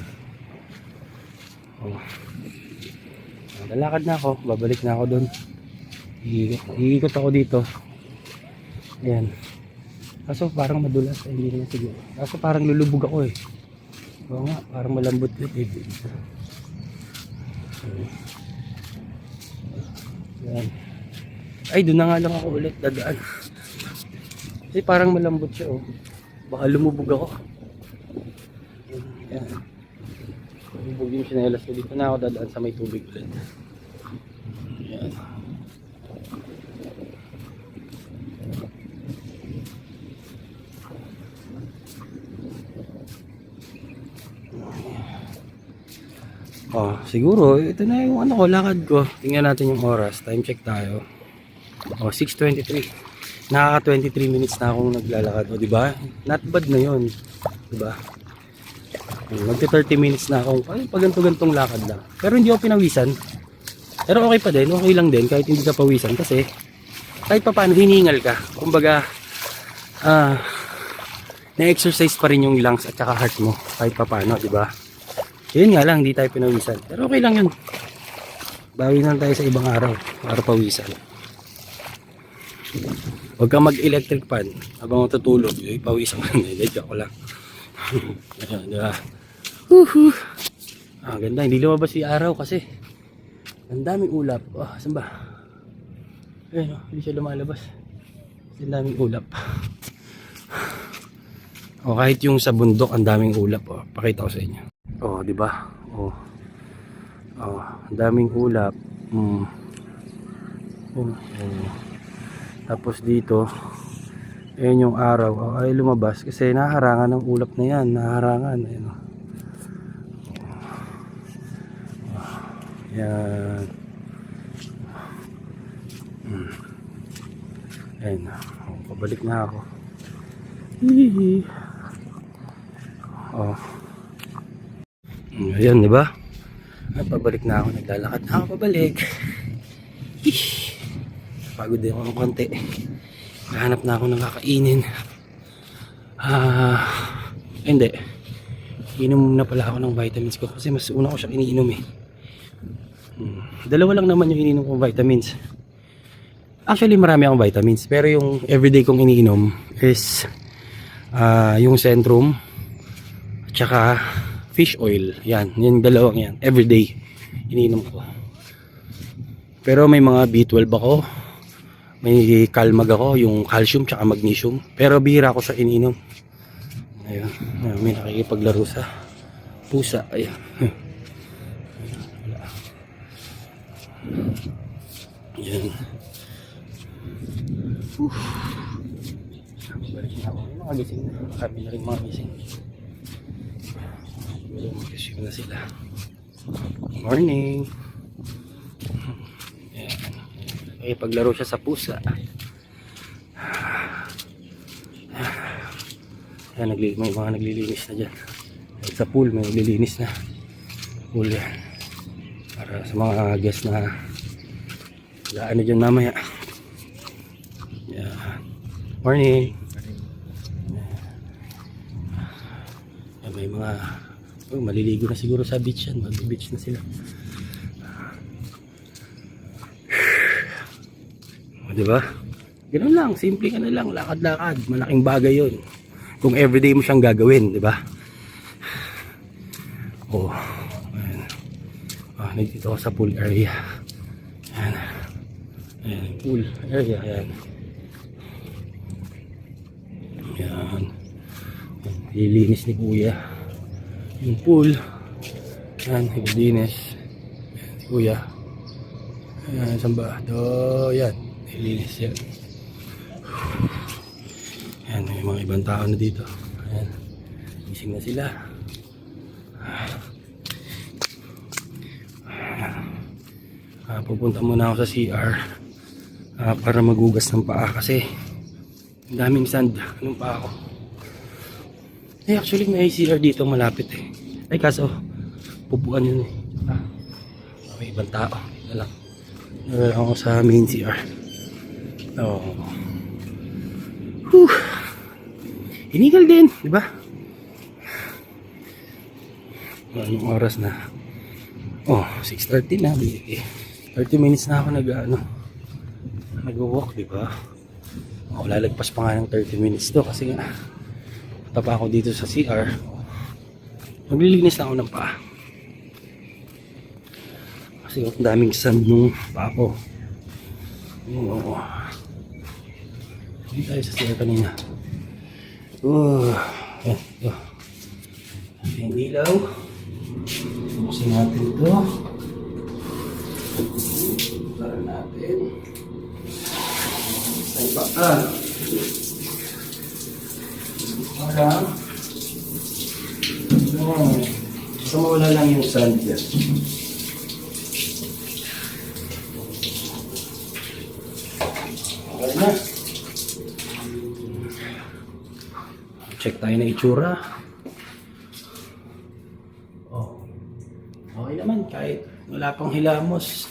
Lalakad na ako, babalik na ako doon. Iikot ako dito. Ayan. Kaso parang madulas, hindi na siguro. Kaso parang lulubog ako eh. Oo nga, parang malambot yun eh. Ayan. Ay, doon na nga lang ako ulit dadaan. Kasi parang malambot siya oh. Baka lumubog ako. Ayan. Lumubog yung sinelas ko. Dito na ako dadaan sa may tubig ulit. Ayan. Oh, siguro ito na yung ano ko, lakad ko. Tingnan natin yung oras. Time check tayo. Oh, 6:23. Nakaka 23 minutes na akong naglalakad. O, di ba? Not bad na 'yon. Di ba? Magti 30 minutes na akong paganto-gantong lakad lang. Pero hindi ako pinawisan. Pero okay pa din, okay lang din kahit hindi ka pawisan kasi kahit pa paano hiningal ka. Kumbaga na-exercise pa rin yung lungs at saka heart mo kahit pa paano, di ba? Yun nga lang, hindi tayo pinawisan. Pero okay lang yun. Bawi lang tayo sa ibang araw para pawisan. Huwag kang mag-electric fan habang matutulog. Pawisan ka na. Joke ko lang. Ayan, di ba? Ganda, hindi lumabas si araw kasi ang daming ulap. Saan ba? Ayun, hindi siya lumalabas. Ang daming ulap. Kahit yung sa bundok ang daming ulap. Pakita ko sa inyo. Di ba? Ang daming ulap. Yun, oh. Tapos dito, ayun yung araw, ay lumabas kasi naharangan ng ulap na yan, naharangan. Ayun, oh. Yan. Ayun, oh, pabalik na ako. Hihi. Oh. Ayan, di ba? Pabalik na ako, naglalakad na ako pabalik. Pagod din ako ng konti. Nahanap na ako ng kakainin. Hindi. Inom na pala ako ng vitamins ko kasi mas una ko siya iniinom eh. Dalawa lang naman yung iniinom kong vitamins. Actually marami akong vitamins pero yung everyday kong iniinom is yung Centrum at saka fish oil. Yan, yung dalawang yan. Everyday iniinom ko. Pero may mga B12 ako. May kalmag ako, yung calcium tsaka magnesium. Pero bihira ko siya iniinom. Ayun, may nakikipaglaro sa pusa. Ayun. Yan. Balik na ako. May mga gising na. Kami na rin mga gising. Mag-gising na sila. Morning. Yan. Okay, paglaro siya sa pusa. Yan, may mga naglilinis na dyan. At sa pool, may naglilinis na. Pool yan. Para sa mga guest na gaano dyan mamaya. Yan. Morning. Yan, may mga maliligo na siguro sa beach yan. Mag-beach na sila. O, diba? Ganun lang. Simple ka na lang. Lakad-lakad. Malaking bagay yun. Kung everyday mo siyang gagawin, di ba? Oh, ayan. Nandito ako sa pool area. Ayan. Ayan, pool area, ayan. Ayan. Lilinis ni kuya. Yung pool. Ayan, lilinis. Ayan, si kuya. Ayan, saan ba? Ayan, lilinis yan. Ayan, may mga ibang tao na dito. Ayan, gising na sila. Pupunta muna ako sa CR para magugas ng paa kasi ang daming sand ng paa ko. Actually may CR dito malapit eh. Ay kaso, pupuan yun eh. May ibang tao. Dito lang. Dito lang ako sa main CR. Oh. Whew. Hinigal din, di ba? Anong oras na? Oh, 6:30 na. 30 minutes na ako nag-walk, di ba? Oh, lalagpas pa nga ng 30 minutes to kasi nga punta pa ako dito sa CR. Maglilinis na ako ng paa. Kasi ang daming sand nung paa ko. Oh. Hindi tayo sa CR kanina. Ayan, ito. Yung ilaw. Buksin natin ito. Para natin. Ay pa. Para. Basta mawala lang yung sand yan. Okay na. Check tayo na itsura. Oh. Okay naman kahit wala pang hilamos.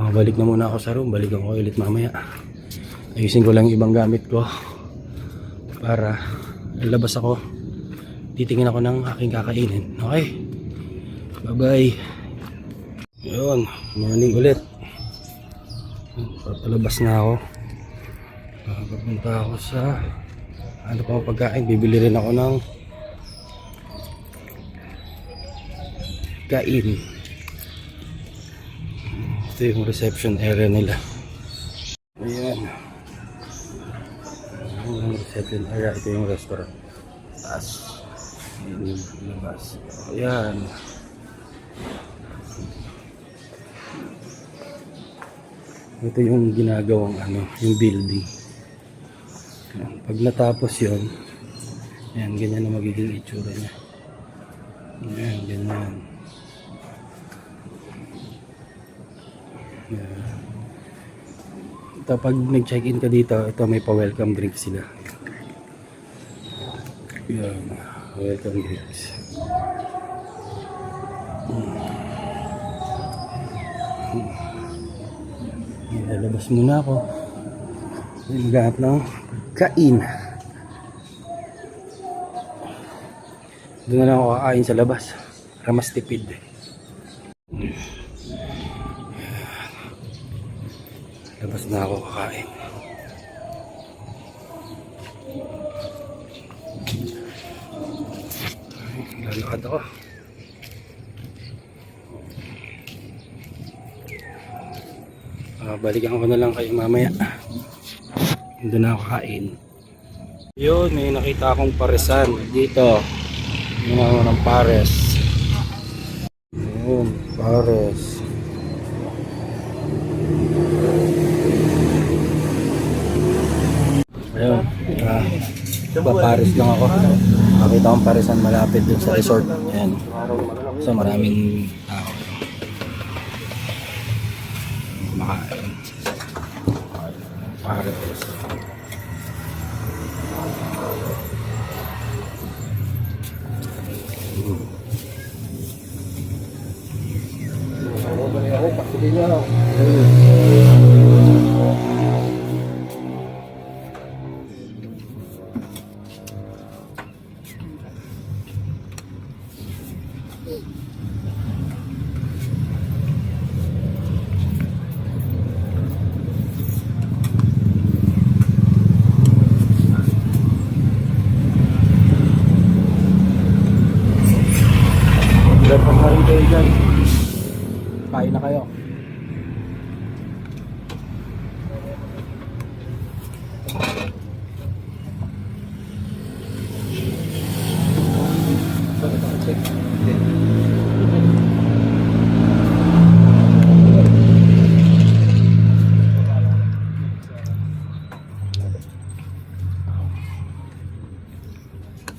Balik na muna ako sa room. Balikan ko ulit mamaya. Ayusin ko lang yung ibang gamit ko para lalabas ako. Titingin ako ng aking kakainin. Okay? Bye bye. Yun, morning ulit. Papalabas na ako. Papunta ako sa ano pa pagkain. Bibili rin ako ng kain. Ito yung reception area nila. Ayan. Yung reception area. Ito yung restaurant. Taas. Ayan yung labas. Ayan. Ito yung ginagawang ano, yung building. Ayan. Pag natapos yun, ayan, ganyan na magiging itsura niya. Ayan, ganyan. Ayan. Ito, pag nag-check-in ka dito, ito may pa-welcome drink sila. Ayan, welcome drinks. Lalabas muna ako. Maghanap ng kain. Doon na lang ako kakain sa labas. Para mas tipid. Labas na ako kakain. Lalakad ako. Balikan ko na lang kayo mamaya. Doon na ako kain. Yun, may nakita akong paresan dito. Yung ako ng pares. Yun, pares. Ayun, papares lang ako. Nakita akong paresan malapit dun sa resort. Ayan. So maraming tao. Kumakain. Pares. Dapat na rin kayo dyan. Kain na kayo.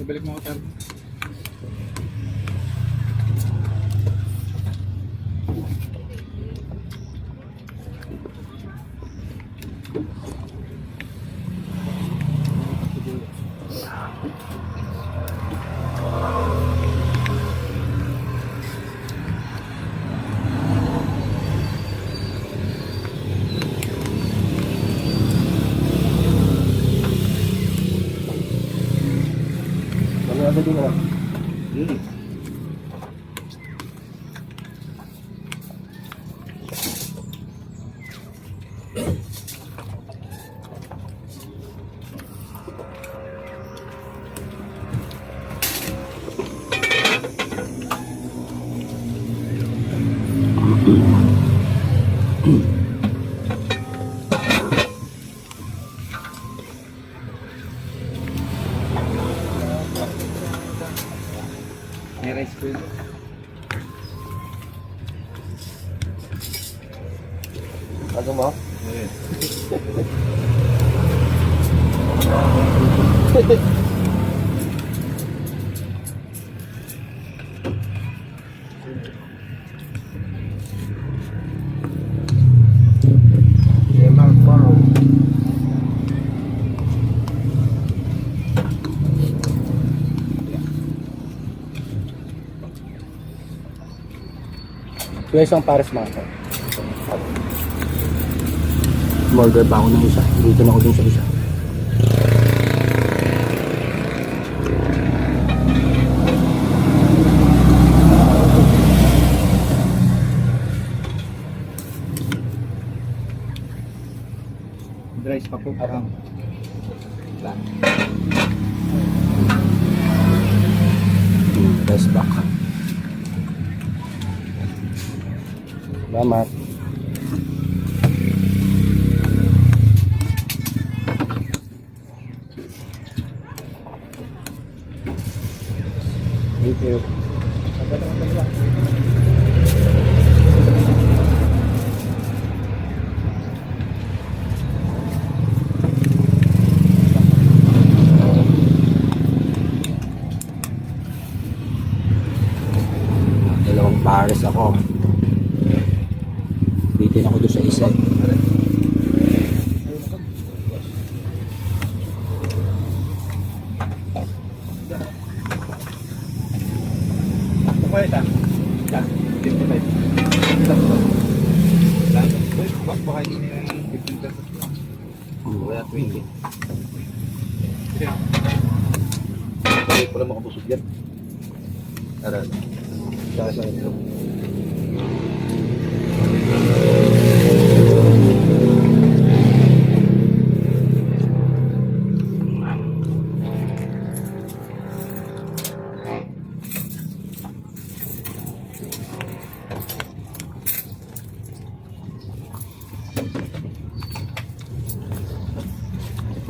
Ibalik mo ako. Ano din naman? May rice cream. Ano mo? Kaya isang pares master. Order pa ako ng isa. Dito na ako dun sa isa. Rice pa po. Best back. Salamat. pares ako. Bitin ako doon sa isa. Baka hindi na yung 15 pesos lang. Wala 20. Hindi pala makabusog yan. Aral. Saka sa ito.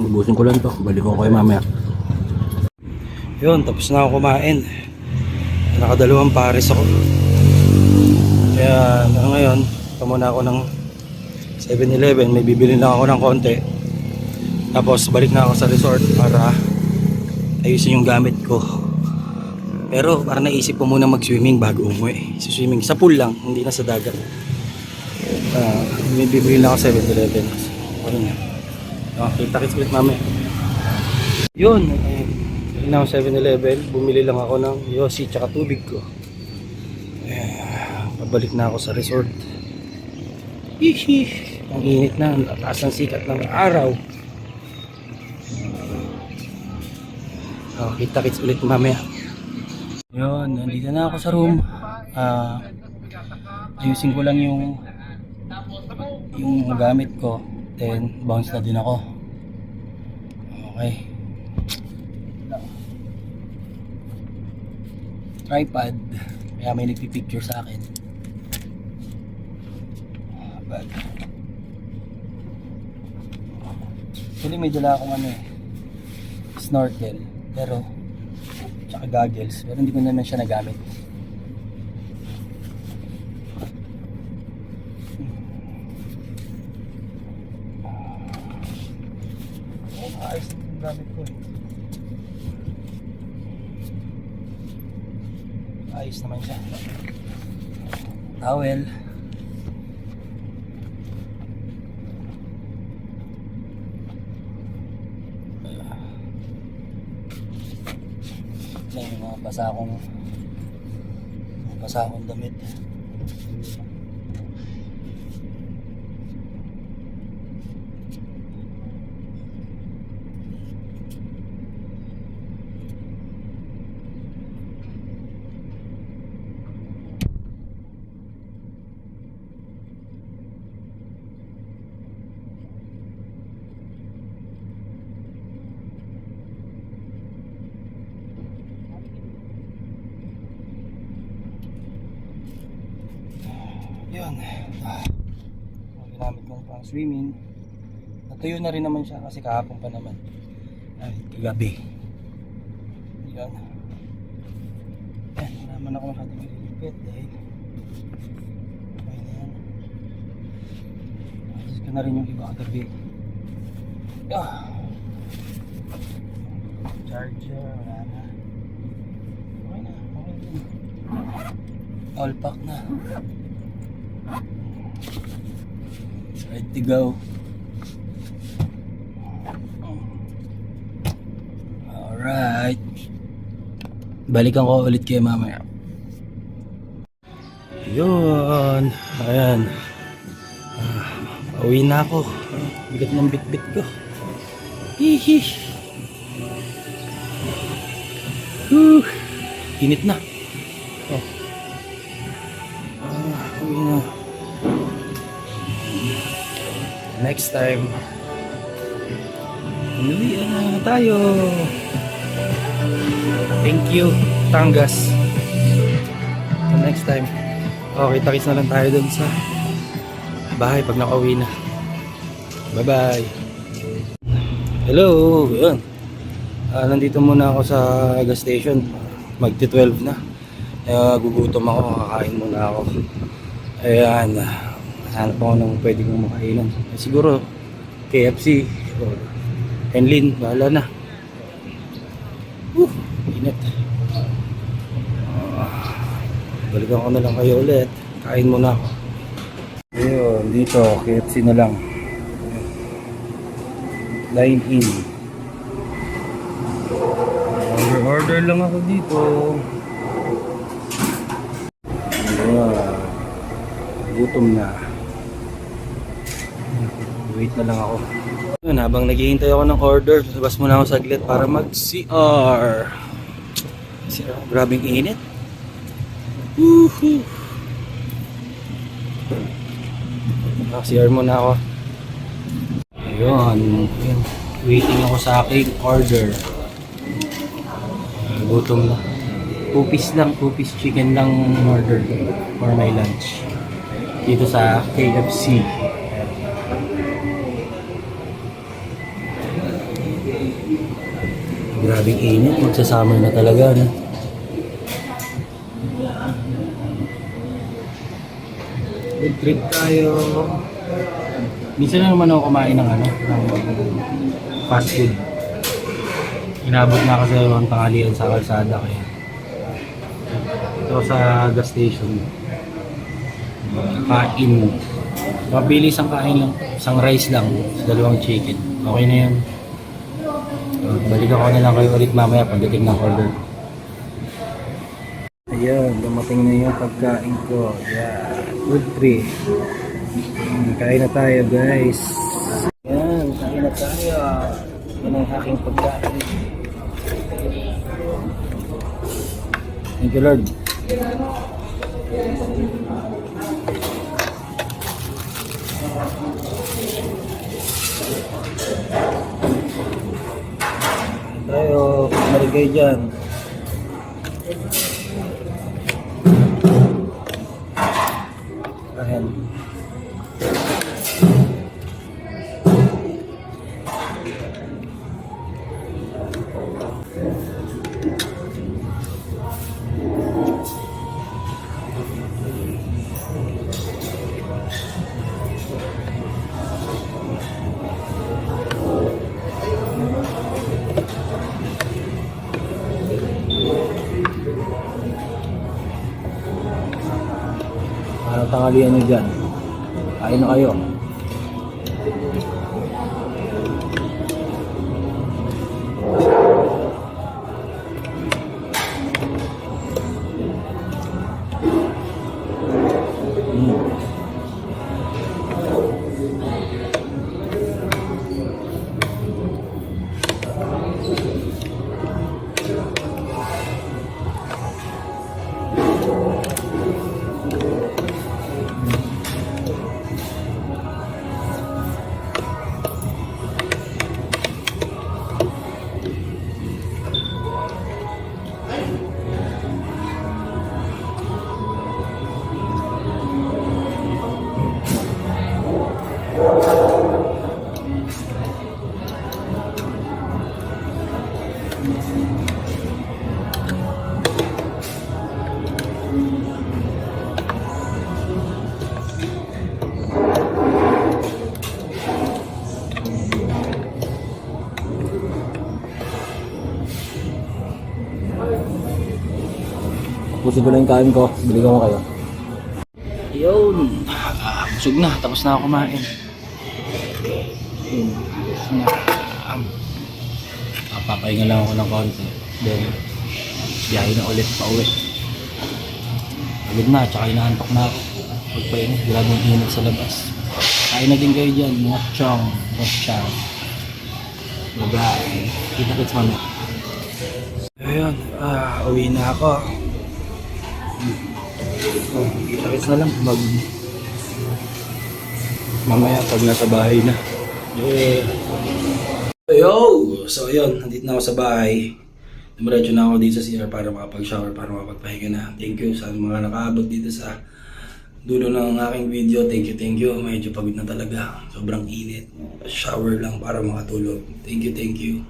Ubusin ko lang to. Balik ko kayo mamaya. Yun, tapos na ako kumain. Nakadalawang pares ako. Kaya ngayon, muna ako ng 7-Eleven. May bibili lang ako ng konti. Tapos balik na ako sa resort para ayusin yung gamit ko. Pero para naisip ko muna mag-swimming bago umuwi. Swimming sa pool lang, hindi na sa dagat. May bibili lang ako 7-Eleven. Ayun nga. Kita-kits ulit mamaya. Yun, bili na ako 7-Eleven. Bumili lang ako ng yosi tsaka tubig ko. Pabalik na ako sa resort. Hihi, ang init na, ang taas ng sikat ng araw. Kita-kits ulit mamaya. Yun, nandito na ako sa room. Ayusin ko lang yung gamit ko. Then bounce na din ako. Okay. Tripod. Kaya may nagpipicture sa akin. Bag. Actually may dala akong snorkel. Pero tsaka goggles. Pero hindi ko naman siya nagamit. Ayos yung gamit ko. Ayos naman siya. Towel. Yung mga basa akong damit. Yun. Ginamit kong pang swimming. Natuyo na rin naman siya kasi kahapon pa naman. Ay, gabi. Yan. Yan, naman ako masyadong ililipit dahil okay na yan. Ayos ko na rin yung iba kagabi. Charger, wala na. Okay na, okay na. All pack na. Ready to go. Alright. Balikan ko ulit kayo mamaya. Yun. Ayan. Pauwi na ako. Bigat ng bit-bit ko. Hihi. Init na. Uwi na. Next time, umuwi na tayo. Thank you, Tangas. Next time, kita-kits na lang tayo dun sa bahay pag nakauwi na. Bye-bye. Hello, yun. Nandito muna ako sa gas station. Magti-12 na. Gugutom ako, kakain muna ako. Ayan. Hanap ako ng pwede kong makainan. Siguro KFC o Enlin, bahala na. Init. balikan ko na lang kayo ulit. Kain muna ako. Ayun, dito, KFC na lang. Dine in. Order lang ako dito. Ayan. Gutom na. Wait na lang ako. Yun, habang naghihintay ako ng order, labas muna ako saglit para mag-CR. CR, grabing init. Woohoo! CR muna ako. Ayun. Waiting ako sa aking order. Gutom na. 2 piece lang, 2 piece chicken lang order for my lunch. Dito sa KFC. Grabing init, magsasummer na talaga, no? Good trip tayo. Minsan na naman ako kumain ng ng fast food. Inabot na kasi ang tanghalian sa kalsada kaya. Ito sa gas station. Kain. Mabilis ang kain lang. Isang rice lang, 2 chicken. Okay na yun. Balikan ko na lang kayo ulit mamaya pagdating ng order. Ayan, dumating na yung pagkain ko. Yeah, food trip. Kain na tayo guys. Ayan, kain na tayo. Yan ang aking pagkain. Thank you Lord. Tayo, balik kayo dyan. Ayan. Anong tanghalian nyo dyan? Kain na kayo. Pusin ko lang yung kain ko. Balikan ko kayo. Yun. Busog na. Tapos na ako kumain. Yun. Papapahinga lang ako ng konti. Then, biyahe na ulit pa uwi. Pagod na. Tsaka inaantok na ako. Pagpahinga. Grabong init sa labas. Kain na din kayo dyan. Mga chong. Mga chong. Bye-bye. Kita-kits mamaya. Ayun. Uwi na ako. Kita-kits na lang mamaya pag nasa bahay na. Yo! So ayun, nandito na ako sa bahay. Dumiretso na ako dito sa CR para makapag-shower, para makapagpahinga na. Thank you sa mga nakaabot dito sa dulo ng aking video. Thank you. Medyo pagod na talaga. Sobrang init. Shower lang para makatulog. Thank you.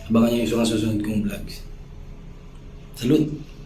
Abangan nyo yung mga susunod kong vlogs. Salud!